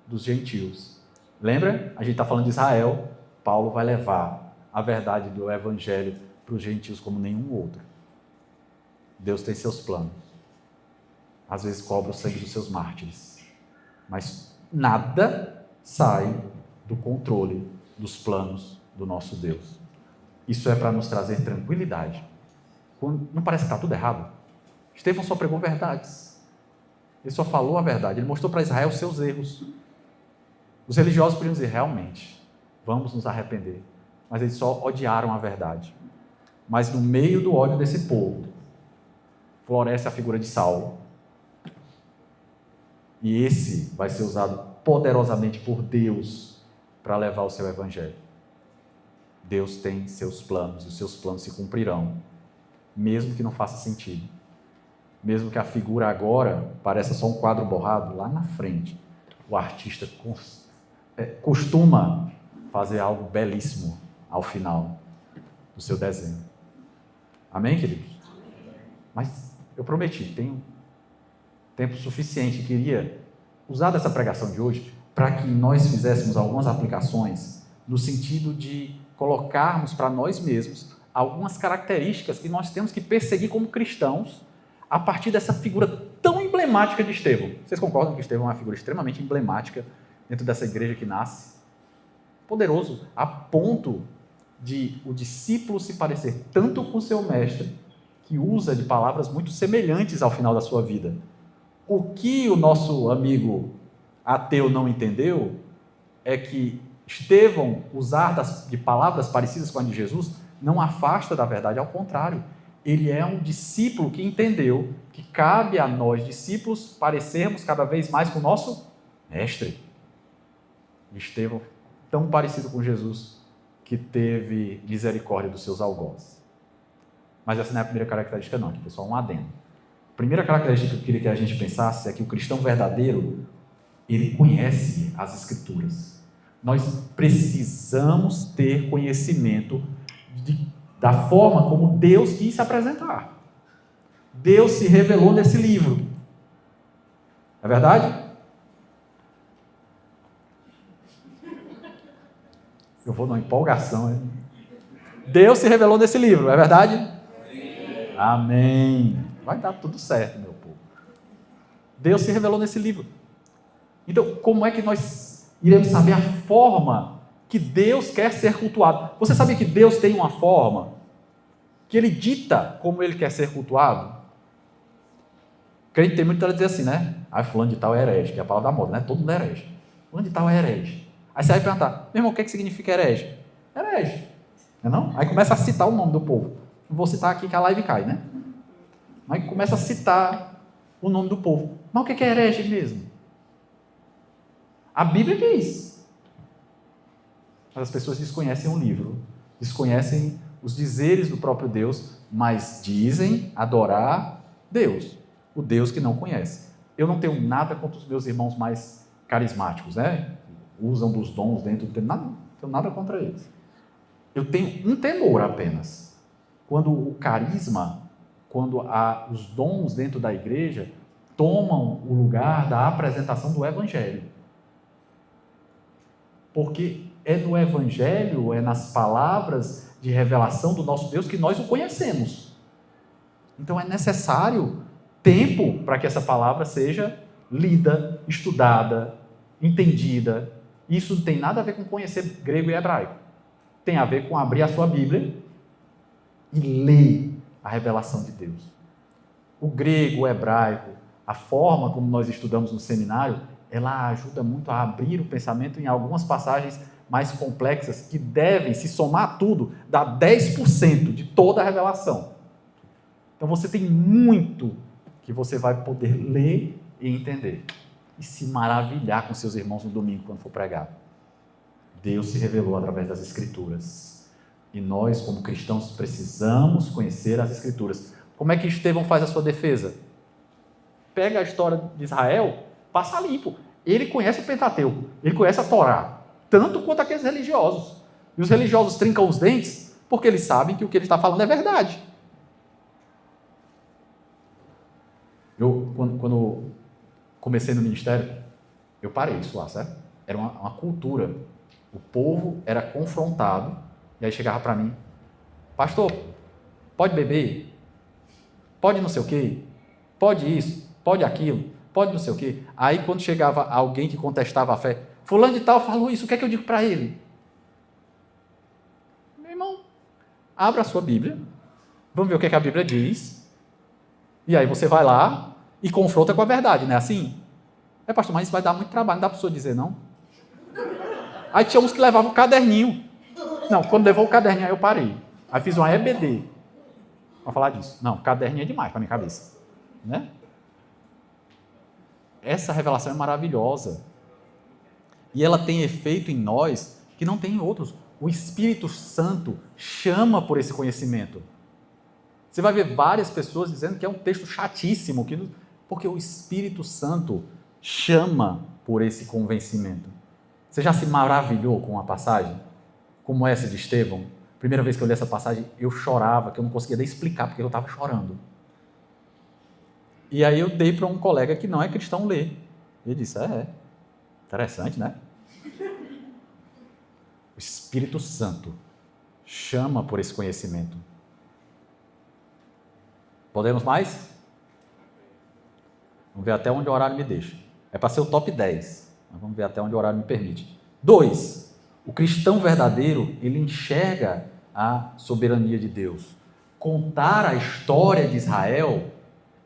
dos gentios. Lembra? A gente está falando de Israel. Paulo vai levar a verdade do evangelho para os gentios como nenhum outro. Deus tem seus planos. Às vezes cobra o sangue dos seus mártires. Mas nada sai do controle dos planos do nosso Deus. Isso é para nos trazer tranquilidade. Não parece que está tudo errado? Estevão só pregou verdades. Ele só falou a verdade. Ele mostrou para Israel os seus erros. Os religiosos podiam dizer, realmente, vamos nos arrepender. Mas eles só odiaram a verdade. Mas no meio do ódio desse povo, floresce a figura de Saulo. E esse vai ser usado poderosamente por Deus para levar o seu evangelho. Deus tem seus planos, e os seus planos se cumprirão, mesmo que não faça sentido. Mesmo que a figura agora pareça só um quadro borrado, lá na frente, o artista costuma fazer algo belíssimo ao final do seu desenho. Amém, queridos? Mas eu prometi, tenho tempo suficiente, queria usar dessa pregação de hoje para que nós fizéssemos algumas aplicações no sentido de colocarmos para nós mesmos algumas características que nós temos que perseguir como cristãos a partir dessa figura tão emblemática de Estevão. Vocês concordam que Estevão é uma figura extremamente emblemática dentro dessa igreja que nasce? Poderoso, a ponto de o discípulo se parecer tanto com seu mestre, que usa de palavras muito semelhantes ao final da sua vida. O que o nosso amigo ateu não entendeu é que Estevão usar de palavras parecidas com a de Jesus não afasta da verdade, ao contrário. Ele é um discípulo que entendeu que cabe a nós, discípulos, parecermos cada vez mais com o nosso mestre. Estevão, tão parecido com Jesus, que teve misericórdia dos seus algozes. Mas essa não é a primeira característica não, aqui foi só um adendo. A primeira característica que eu queria que a gente pensasse é que o cristão verdadeiro, ele conhece as Escrituras. Nós precisamos ter conhecimento da forma como Deus quis se apresentar. Deus se revelou nesse livro. É verdade? Eu vou numa empolgação. Hein? Deus se revelou nesse livro, é verdade? Sim. Amém. Vai dar tudo certo, meu povo. Deus se revelou nesse livro. Então, como é que nós iremos saber a forma que Deus quer ser cultuado? Você sabia que Deus tem uma forma que Ele dita como Ele quer ser cultuado? O crente tem muito para dizer assim, né? Fulano de tal é herege, que é a palavra da moda, né? Todo mundo é herege. Fulano de tal é herege. Aí você vai perguntar, meu irmão, o que significa herege? Herege. Não é não? Aí começa a citar o nome do povo. Não vou citar aqui que a live cai, né? Aí começa a citar o nome do povo. Mas o que é herege mesmo? A Bíblia diz. Mas as pessoas desconhecem o livro, desconhecem os dizeres do próprio Deus, mas dizem adorar Deus, o Deus que não conhece. Eu não tenho nada contra os meus irmãos mais carismáticos, né? Usam dos dons dentro do... Não tenho nada contra eles. Eu tenho um temor apenas. Quando o carisma, quando os dons dentro da igreja tomam o lugar da apresentação do Evangelho. Porque é no Evangelho, é nas palavras de revelação do nosso Deus que nós o conhecemos. Então é necessário tempo para que essa palavra seja lida, estudada, entendida. Isso não tem nada a ver com conhecer grego e hebraico. Tem a ver com abrir a sua Bíblia e ler a revelação de Deus. O grego, o hebraico, a forma como nós estudamos no seminário, ela ajuda muito a abrir o pensamento em algumas passagens mais complexas que devem, se somar tudo, dar 10% de toda a revelação. Então você tem muito que você vai poder ler e entender. E se maravilhar com seus irmãos no domingo quando for pregar. Deus se revelou através das Escrituras. E nós, como cristãos, precisamos conhecer as Escrituras. Como é que Estevão faz a sua defesa? Pega a história de Israel, passa limpo. Ele conhece o Pentateuco, ele conhece a Torá, tanto quanto aqueles religiosos. E os religiosos trincam os dentes porque eles sabem que o que ele está falando é verdade. Eu, quando comecei no ministério, eu parei isso lá, certo? Era uma cultura. O povo era confrontado, e aí chegava para mim, pastor, pode beber? Pode não sei o quê? Pode isso? Pode aquilo? Pode não sei o quê? Aí quando chegava alguém que contestava a fé, fulano de tal falou isso, o que é que eu digo para ele? Meu irmão, abra a sua Bíblia, vamos ver o que é que a Bíblia diz, e aí você vai lá e confronta com a verdade, não é assim? Pastor, mas isso vai dar muito trabalho, não dá para a pessoa dizer não? Aí tinha uns que levavam o caderninho. Não, quando levou o caderninho, aí eu parei. Aí fiz uma EBD para falar disso. Não, caderninho é demais para minha cabeça. Né? Essa revelação é maravilhosa. E ela tem efeito em nós que não tem em outros. O Espírito Santo chama por esse conhecimento. Você vai ver várias pessoas dizendo que é um texto chatíssimo, porque o Espírito Santo chama por esse convencimento. Você já se maravilhou com uma passagem como essa de Estevão? Primeira vez que eu li essa passagem, eu chorava, que eu não conseguia nem explicar porque eu estava chorando. E aí eu dei para um colega que não é cristão ler. Ele disse, interessante, né? O Espírito Santo chama por esse conhecimento. Podemos mais? Vamos ver até onde o horário me deixa. É para ser o top 10. Mas vamos ver até onde o horário me permite. 2. O cristão verdadeiro, ele enxerga a soberania de Deus. Contar a história de Israel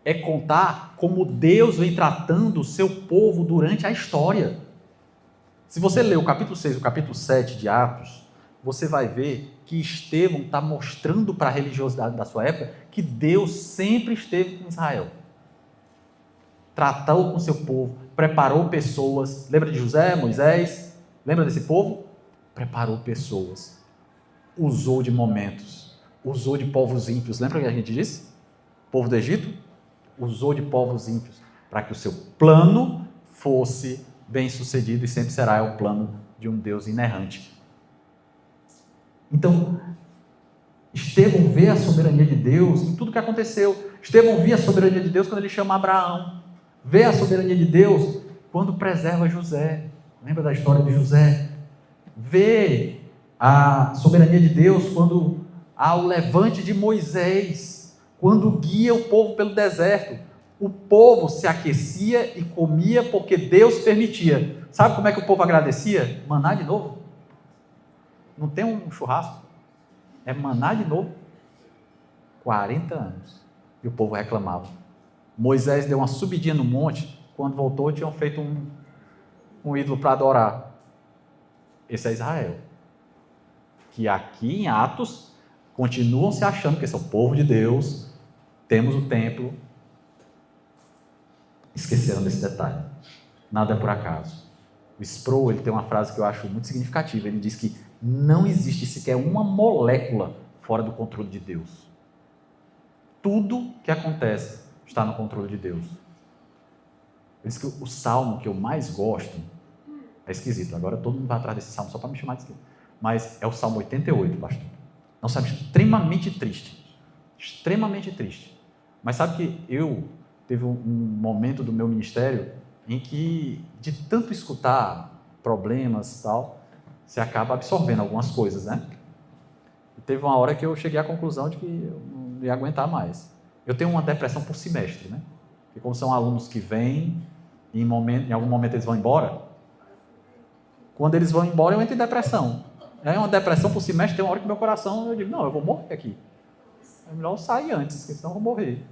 é contar como Deus vem tratando o seu povo durante a história. Se você ler o capítulo 6 e o capítulo 7 de Atos, você vai ver que Estevão está mostrando para a religiosidade da sua época que Deus sempre esteve com Israel. Tratou com seu povo, preparou pessoas. Lembra de José, Moisés? Lembra desse povo? Preparou pessoas. Usou de momentos. Usou de povos ímpios. Lembra o que a gente disse? O povo do Egito? Usou de povos ímpios para que o seu plano fosse bem sucedido e sempre será o plano de um Deus inerrante. Então, Estevão vê a soberania de Deus em tudo que aconteceu. Estevão vê a soberania de Deus quando ele chama Abraão. Vê a soberania de Deus quando preserva José. Lembra da história de José? Vê a soberania de Deus quando há o levante de Moisés, quando guia o povo pelo deserto. O povo se aquecia e comia porque Deus permitia. Sabe como é que o povo agradecia? Maná de novo. Não tem um churrasco. É maná de novo. 40 anos. E o povo reclamava. Moisés deu uma subidinha no monte. Quando voltou, tinham feito um ídolo para adorar. Esse é Israel. Que aqui em Atos continuam se achando que esse é o povo de Deus. Temos o templo. Esqueceram desse detalhe. Nada é por acaso. O Sproul, ele tem uma frase que eu acho muito significativa. Ele diz que não existe sequer uma molécula fora do controle de Deus. Tudo que acontece está no controle de Deus. Por isso que o salmo que eu mais gosto, é esquisito, agora todo mundo vai atrás desse salmo só para me chamar de esquisito, mas é o Salmo 88, pastor. É um salmo extremamente triste. Extremamente triste. Mas sabe que eu teve um momento do meu ministério em que, de tanto escutar problemas e tal, você acaba absorvendo algumas coisas, né? E teve uma hora que eu cheguei à conclusão de que eu não ia aguentar mais. Eu tenho uma depressão por semestre, né? Porque como são alunos que vêm, e em algum momento eles vão embora, quando eles vão embora eu entro em depressão. É uma depressão por semestre, tem uma hora que meu coração, eu digo, não, eu vou morrer aqui. É melhor eu sair antes, porque senão eu vou morrer.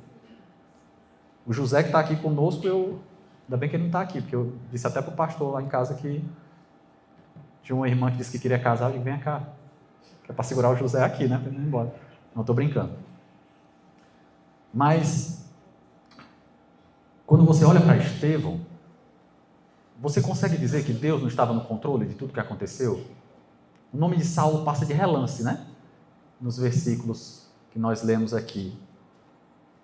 O José que está aqui conosco, ainda bem que ele não está aqui, porque eu disse até para o pastor lá em casa que tinha uma irmã que disse que queria casar, eu digo, vem cá, que é para segurar o José aqui, né, para ele não ir embora. Não, estou brincando. Mas, quando você olha para Estevão, você consegue dizer que Deus não estava no controle de tudo que aconteceu? O nome de Saulo passa de relance, né? Nos versículos que nós lemos aqui.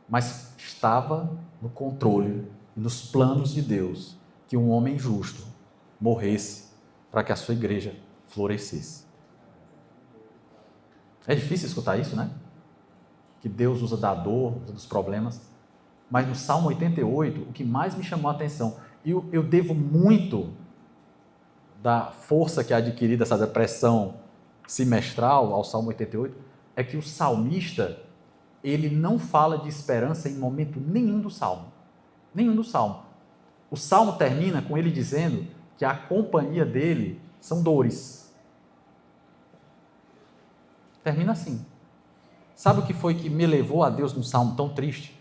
Mas estava no controle e nos planos de Deus que um homem justo morresse para que a sua igreja florescesse. É difícil escutar isso, né? Que Deus usa da dor, usa dos problemas. Mas no Salmo 88, o que mais me chamou a atenção, e eu devo muito da força que é adquirida essa depressão semestral ao Salmo 88, é que o salmista, ele não fala de esperança em momento nenhum do Salmo. Nenhum do Salmo. O Salmo termina com ele dizendo que a companhia dele são dores. Termina assim. Sabe o que foi que me levou a Deus num Salmo tão triste?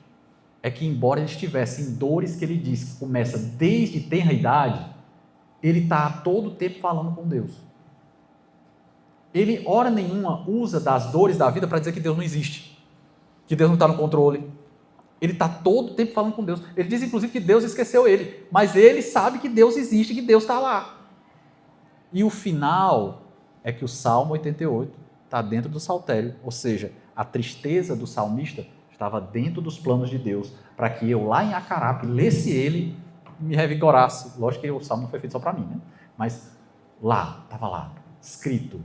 É que embora ele estivesse em dores que ele diz que começa desde tenra idade, ele está a todo tempo falando com Deus. Ele, hora nenhuma, usa das dores da vida para dizer que Deus não existe, que Deus não está no controle. Ele está todo tempo falando com Deus. Ele diz, inclusive, que Deus esqueceu ele, mas ele sabe que Deus existe, que Deus está lá. E o final é que o Salmo 88 está dentro do saltério, ou seja, a tristeza do salmista estava dentro dos planos de Deus, para que eu lá em Acarape lesse ele e me revigorasse. Lógico que o salmo não foi feito só para mim, né? Mas lá, estava lá, escrito,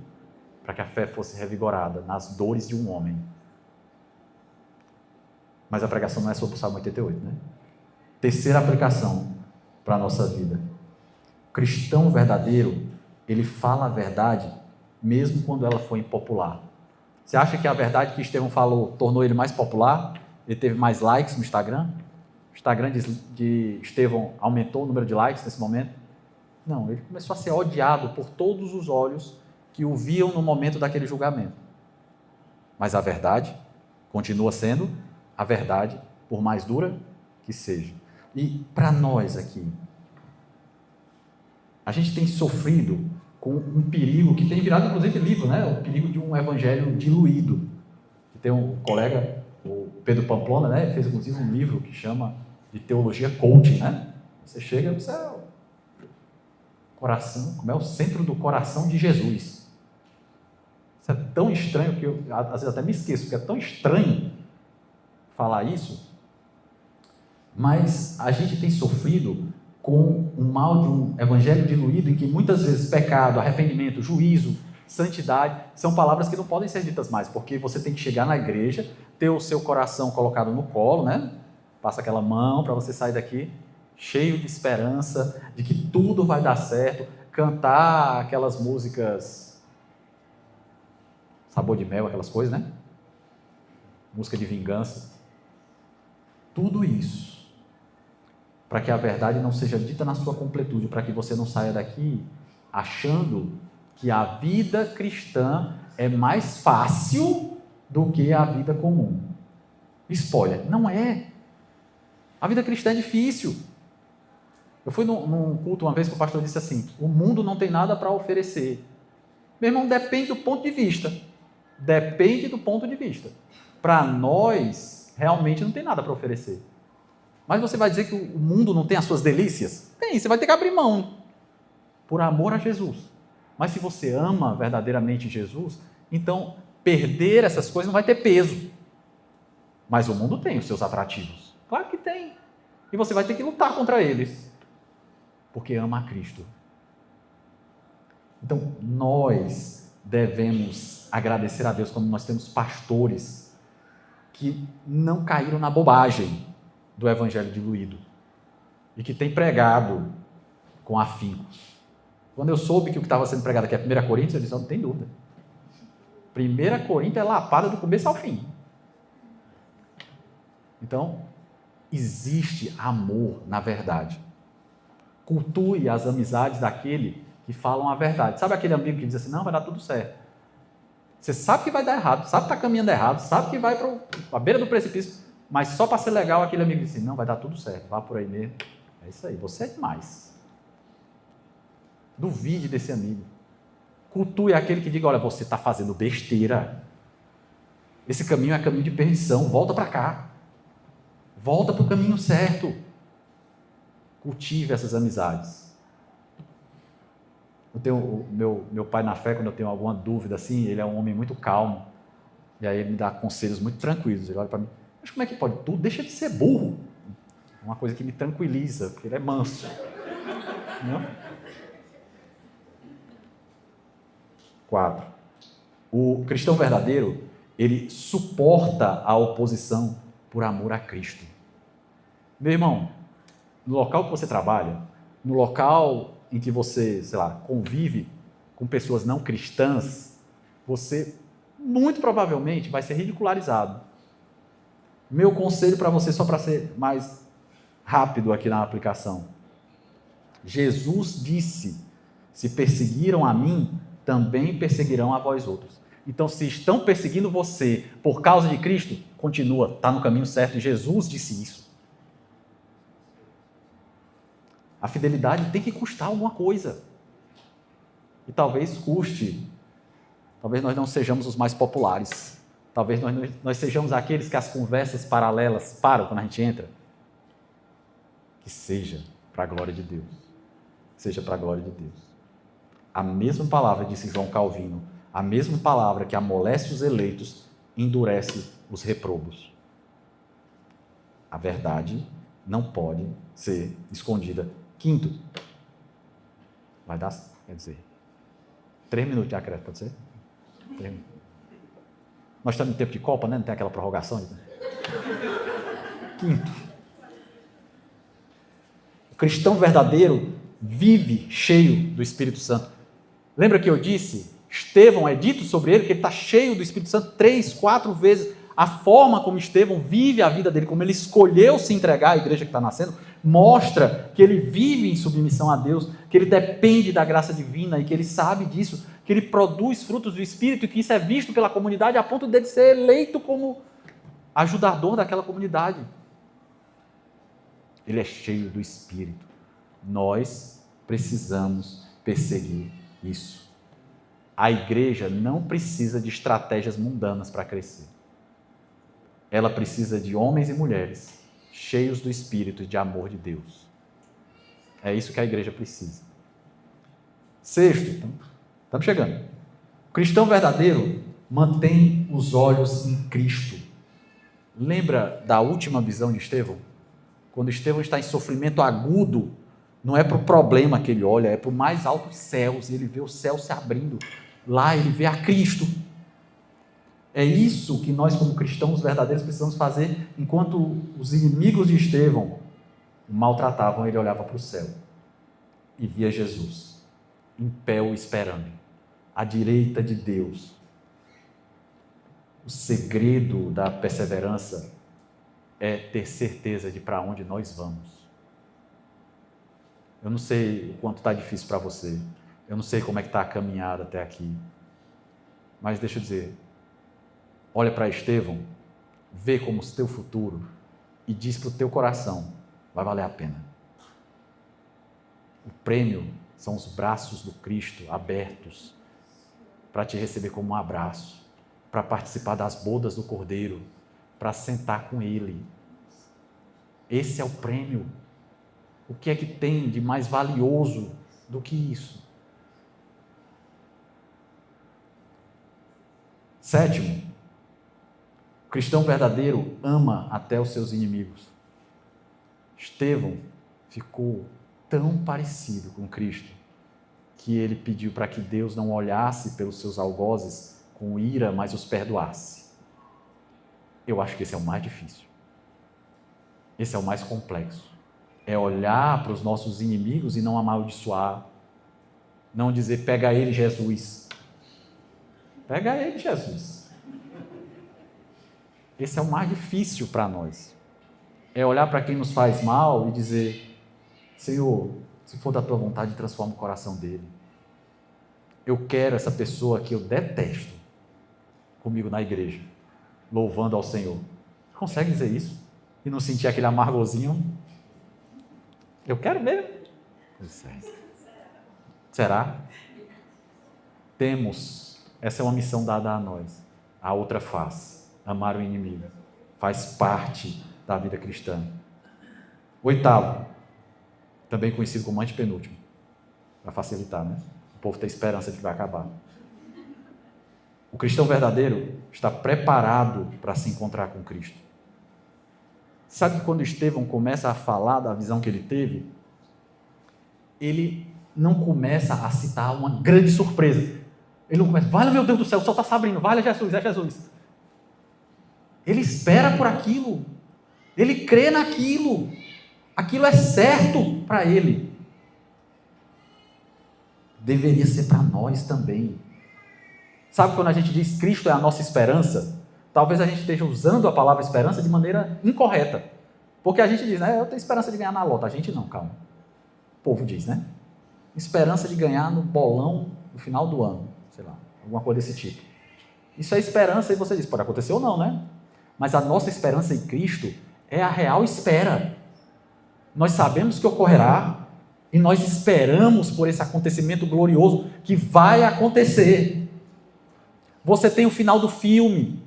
para que a fé fosse revigorada nas dores de um homem. Mas a pregação não é sobre o Salmo 88, né? Terceira aplicação para a nossa vida. O cristão verdadeiro, ele fala a verdade mesmo quando ela for impopular. Você acha que a verdade que Estevão falou tornou ele mais popular? Ele teve mais likes no Instagram? O Instagram de Estevão aumentou o número de likes nesse momento? Não, ele começou a ser odiado por todos os olhos que o viam no momento daquele julgamento. Mas a verdade continua sendo a verdade, por mais dura que seja. E para nós aqui, a gente tem sofrido com um perigo que tem virado, inclusive, livro, né? O perigo de um evangelho diluído. Tem um colega, o Pedro Pamplona, né? Ele fez, inclusive, um livro que chama de Teologia Coaching, né? Você chega, você é o coração, como é o centro do coração de Jesus. Isso é tão estranho que eu, às vezes, até me esqueço, porque é tão estranho falar isso, mas a gente tem sofrido com o mal de um evangelho diluído, em que muitas vezes pecado, arrependimento, juízo, santidade, são palavras que não podem ser ditas mais, porque você tem que chegar na igreja, ter o seu coração colocado no colo, né? Passa aquela mão para você sair daqui cheio de esperança, de que tudo vai dar certo, cantar aquelas músicas sabor de mel, aquelas coisas, né? Música de vingança. Tudo isso para que a verdade não seja dita na sua completude, para que você não saia daqui achando que a vida cristã é mais fácil do que a vida comum. Spoiler, não é. A vida cristã é difícil. Eu fui num culto uma vez que o pastor disse assim, o mundo não tem nada para oferecer. Meu irmão, depende do ponto de vista. Depende do ponto de vista. Para nós, realmente não tem nada para oferecer. Mas você vai dizer que o mundo não tem as suas delícias? Tem, você vai ter que abrir mão. por amor a Jesus. Mas se você ama verdadeiramente Jesus, então perder essas coisas não vai ter peso. Mas o mundo tem os seus atrativos. Claro que tem. E você vai ter que lutar contra eles. Porque ama a Cristo. Então, nós devemos agradecer a Deus quando nós temos pastores que não caíram na bobagem do evangelho diluído e que têm pregado com afinco. Quando eu soube que o que estava sendo pregado aqui é 1 Coríntios, eu disse, não tem dúvida. 1 Coríntios é lapada do começo ao fim. Então, existe amor na verdade. Cultue as amizades daquele que falam a verdade. Sabe aquele amigo que diz assim, não, vai dar tudo certo. Você sabe que vai dar errado, sabe que está caminhando errado, sabe que vai para a beira do precipício, mas só para ser legal, aquele amigo diz assim, não, vai dar tudo certo, vá por aí mesmo. É isso aí, você é demais. Duvide desse amigo. Cultue aquele que diga, olha, você está fazendo besteira. Esse caminho é caminho de perdição, volta para cá. Volta para o caminho certo. Cultive essas amizades. Eu tenho o meu pai na fé, quando eu tenho alguma dúvida assim, ele é um homem muito calmo. E aí ele me dá conselhos muito tranquilos. Ele olha para mim, mas como é que pode? Tu deixa de ser burro. Uma coisa que me tranquiliza, porque ele é manso. Não? 4. O cristão verdadeiro, ele suporta a oposição por amor a Cristo. Meu irmão, no local que você trabalha, no local em que você, sei lá, convive com pessoas não cristãs, você muito provavelmente vai ser ridicularizado. Meu conselho para você, só para ser mais rápido aqui na aplicação. Jesus disse, se perseguiram a mim, também perseguirão a vós outros. Então, se estão perseguindo você por causa de Cristo, continua, está no caminho certo, e Jesus disse isso. A fidelidade tem que custar alguma coisa. E talvez custe. Talvez nós não sejamos os mais populares. Talvez nós sejamos aqueles que as conversas paralelas param quando a gente entra. Que seja para a glória de Deus. Seja para a glória de Deus. A mesma palavra, disse João Calvino, a mesma palavra que amolece os eleitos, endurece os reprobos. A verdade não pode ser escondida. 5. Vai dar, quer dizer, 3 minutos de acréscimo, pode ser? 3 minutos. Nós estamos em tempo de Copa, né? Não tem aquela prorrogação. 5. O cristão verdadeiro vive cheio do Espírito Santo. Lembra que eu disse? Estevão, é dito sobre ele que ele está cheio do Espírito Santo 3, 4 vezes. A forma como Estevão vive a vida dele, como ele escolheu se entregar à igreja que está nascendo, mostra que ele vive em submissão a Deus, que ele depende da graça divina e que ele sabe disso, que ele produz frutos do Espírito e que isso é visto pela comunidade a ponto de ele ser eleito como ajudador daquela comunidade. Ele é cheio do Espírito. Nós precisamos perseguir isso. A igreja não precisa de estratégias mundanas para crescer. Ela precisa de homens e mulheres cheios do Espírito e de amor de Deus. É isso que a igreja precisa. 6, estamos chegando. O cristão verdadeiro mantém os olhos em Cristo. Lembra da última visão de Estevão? Quando Estevão está em sofrimento agudo, não é para o problema que ele olha, é para os mais altos céus, e ele vê o céu se abrindo. Lá ele vê a Cristo. É isso que nós, como cristãos verdadeiros, precisamos fazer. Enquanto os inimigos de Estevão o maltratavam, ele olhava para o céu e via Jesus em pé o esperando, à direita de Deus. O segredo da perseverança é ter certeza de para onde nós vamos. Eu não sei o quanto está difícil para você, eu não sei como é que está a caminhada até aqui, mas deixa eu dizer, olha para Estevão, vê como o teu futuro e diz para o teu coração, vai valer a pena. O prêmio são os braços do Cristo abertos para te receber como um abraço, para participar das bodas do Cordeiro, para sentar com Ele. Esse é o prêmio. O que é que tem de mais valioso do que isso. Sétimo, o cristão verdadeiro ama até os seus inimigos. Estevão ficou tão parecido com Cristo que ele pediu para que Deus não olhasse pelos seus algozes com ira, mas os perdoasse. Eu acho que esse é o mais difícil. Esse é o mais complexo. É olhar para os nossos inimigos e não amaldiçoar. Não dizer, pega ele, Jesus. Pega ele, Jesus. Esse é o mais difícil para nós. É olhar para quem nos faz mal e dizer, Senhor, se for da tua vontade, transforma o coração dele. Eu quero essa pessoa que eu detesto comigo na igreja, louvando ao Senhor. Consegue dizer isso? E não sentir aquele amargozinho? Eu quero mesmo. Será? Temos. Essa é uma missão dada a nós. A outra face. Amar o inimigo. Faz parte da vida cristã. Oitavo. Também conhecido como antepenúltimo. Para facilitar, né? O povo tem esperança de que vai acabar. O cristão verdadeiro está preparado para se encontrar com Cristo. Sabe que quando Estevão começa a falar da visão que ele teve, ele não começa a citar uma grande surpresa. Ele não começa, vale meu Deus do céu, o sol está se abrindo, vale Jesus, é Jesus. Ele espera por aquilo. Ele crê naquilo. Aquilo é certo para ele. Deveria ser para nós também. Sabe quando a gente diz Cristo é a nossa esperança? Talvez a gente esteja usando a palavra esperança de maneira incorreta. Porque a gente diz, né? Eu tenho esperança de ganhar na lota. A gente não, calma. O povo diz, né? Esperança de ganhar no bolão no final do ano. Sei lá, alguma coisa desse tipo. Isso é esperança e você diz, pode acontecer ou não, né? Mas a nossa esperança em Cristo é a real espera. Nós sabemos que ocorrerá e nós esperamos por esse acontecimento glorioso que vai acontecer. Você tem o final do filme,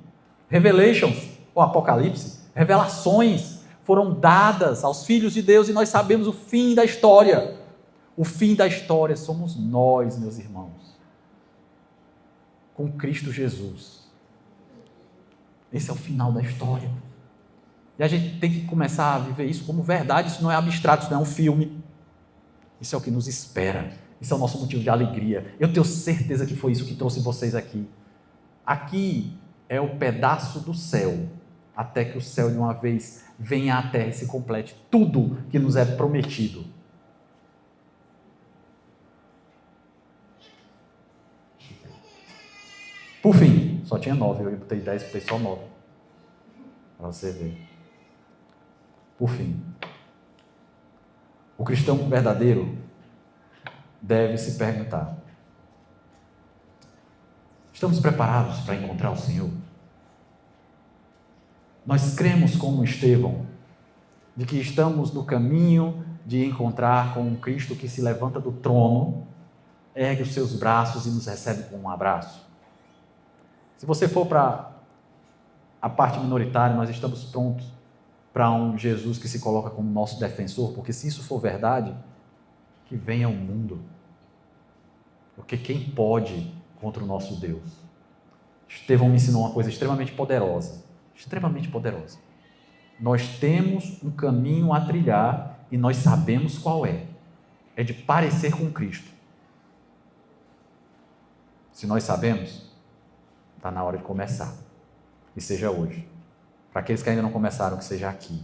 Revelations, ou Apocalipse, revelações foram dadas aos filhos de Deus e nós sabemos o fim da história. O fim da história somos nós, meus irmãos, com Cristo Jesus. Esse é o final da história. E a gente tem que começar a viver isso como verdade. Isso não é abstrato, isso não é um filme. Isso é o que nos espera. Isso é o nosso motivo de alegria. Eu tenho certeza que foi isso que trouxe vocês aqui. Aqui é o pedaço do céu, até que o céu de uma vez venha à terra e se complete tudo que nos é prometido. Por fim, só tinha 9, eu botei 10, botei só 9. Para você ver. Por fim, o cristão verdadeiro deve se perguntar: estamos preparados para encontrar o Senhor? Nós cremos como Estevão, de que estamos no caminho de encontrar com um Cristo que se levanta do trono, ergue os seus braços e nos recebe com um abraço. Se você for para a parte minoritária, nós estamos prontos para um Jesus que se coloca como nosso defensor, porque se isso for verdade, que venha o mundo. Porque quem pode contra o nosso Deus? Estevão me ensinou uma coisa extremamente poderosa. Extremamente poderosa. Nós temos um caminho a trilhar e nós sabemos qual é. É de parecer com Cristo. Se nós sabemos, está na hora de começar. E seja hoje. Para aqueles que ainda não começaram, que seja aqui.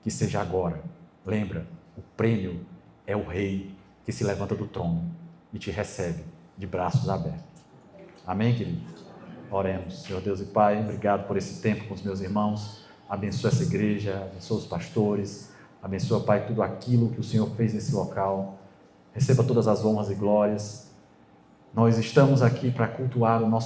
Que seja agora. Lembra, o prêmio é o rei que se levanta do trono e te recebe de braços abertos. Amém, querido? Oremos. Senhor Deus e Pai, obrigado por esse tempo com os meus irmãos. Abençoa essa igreja, abençoa os pastores. Abençoa, Pai, tudo aquilo que o Senhor fez nesse local. Receba todas as honras e glórias. Nós estamos aqui para cultuar o nosso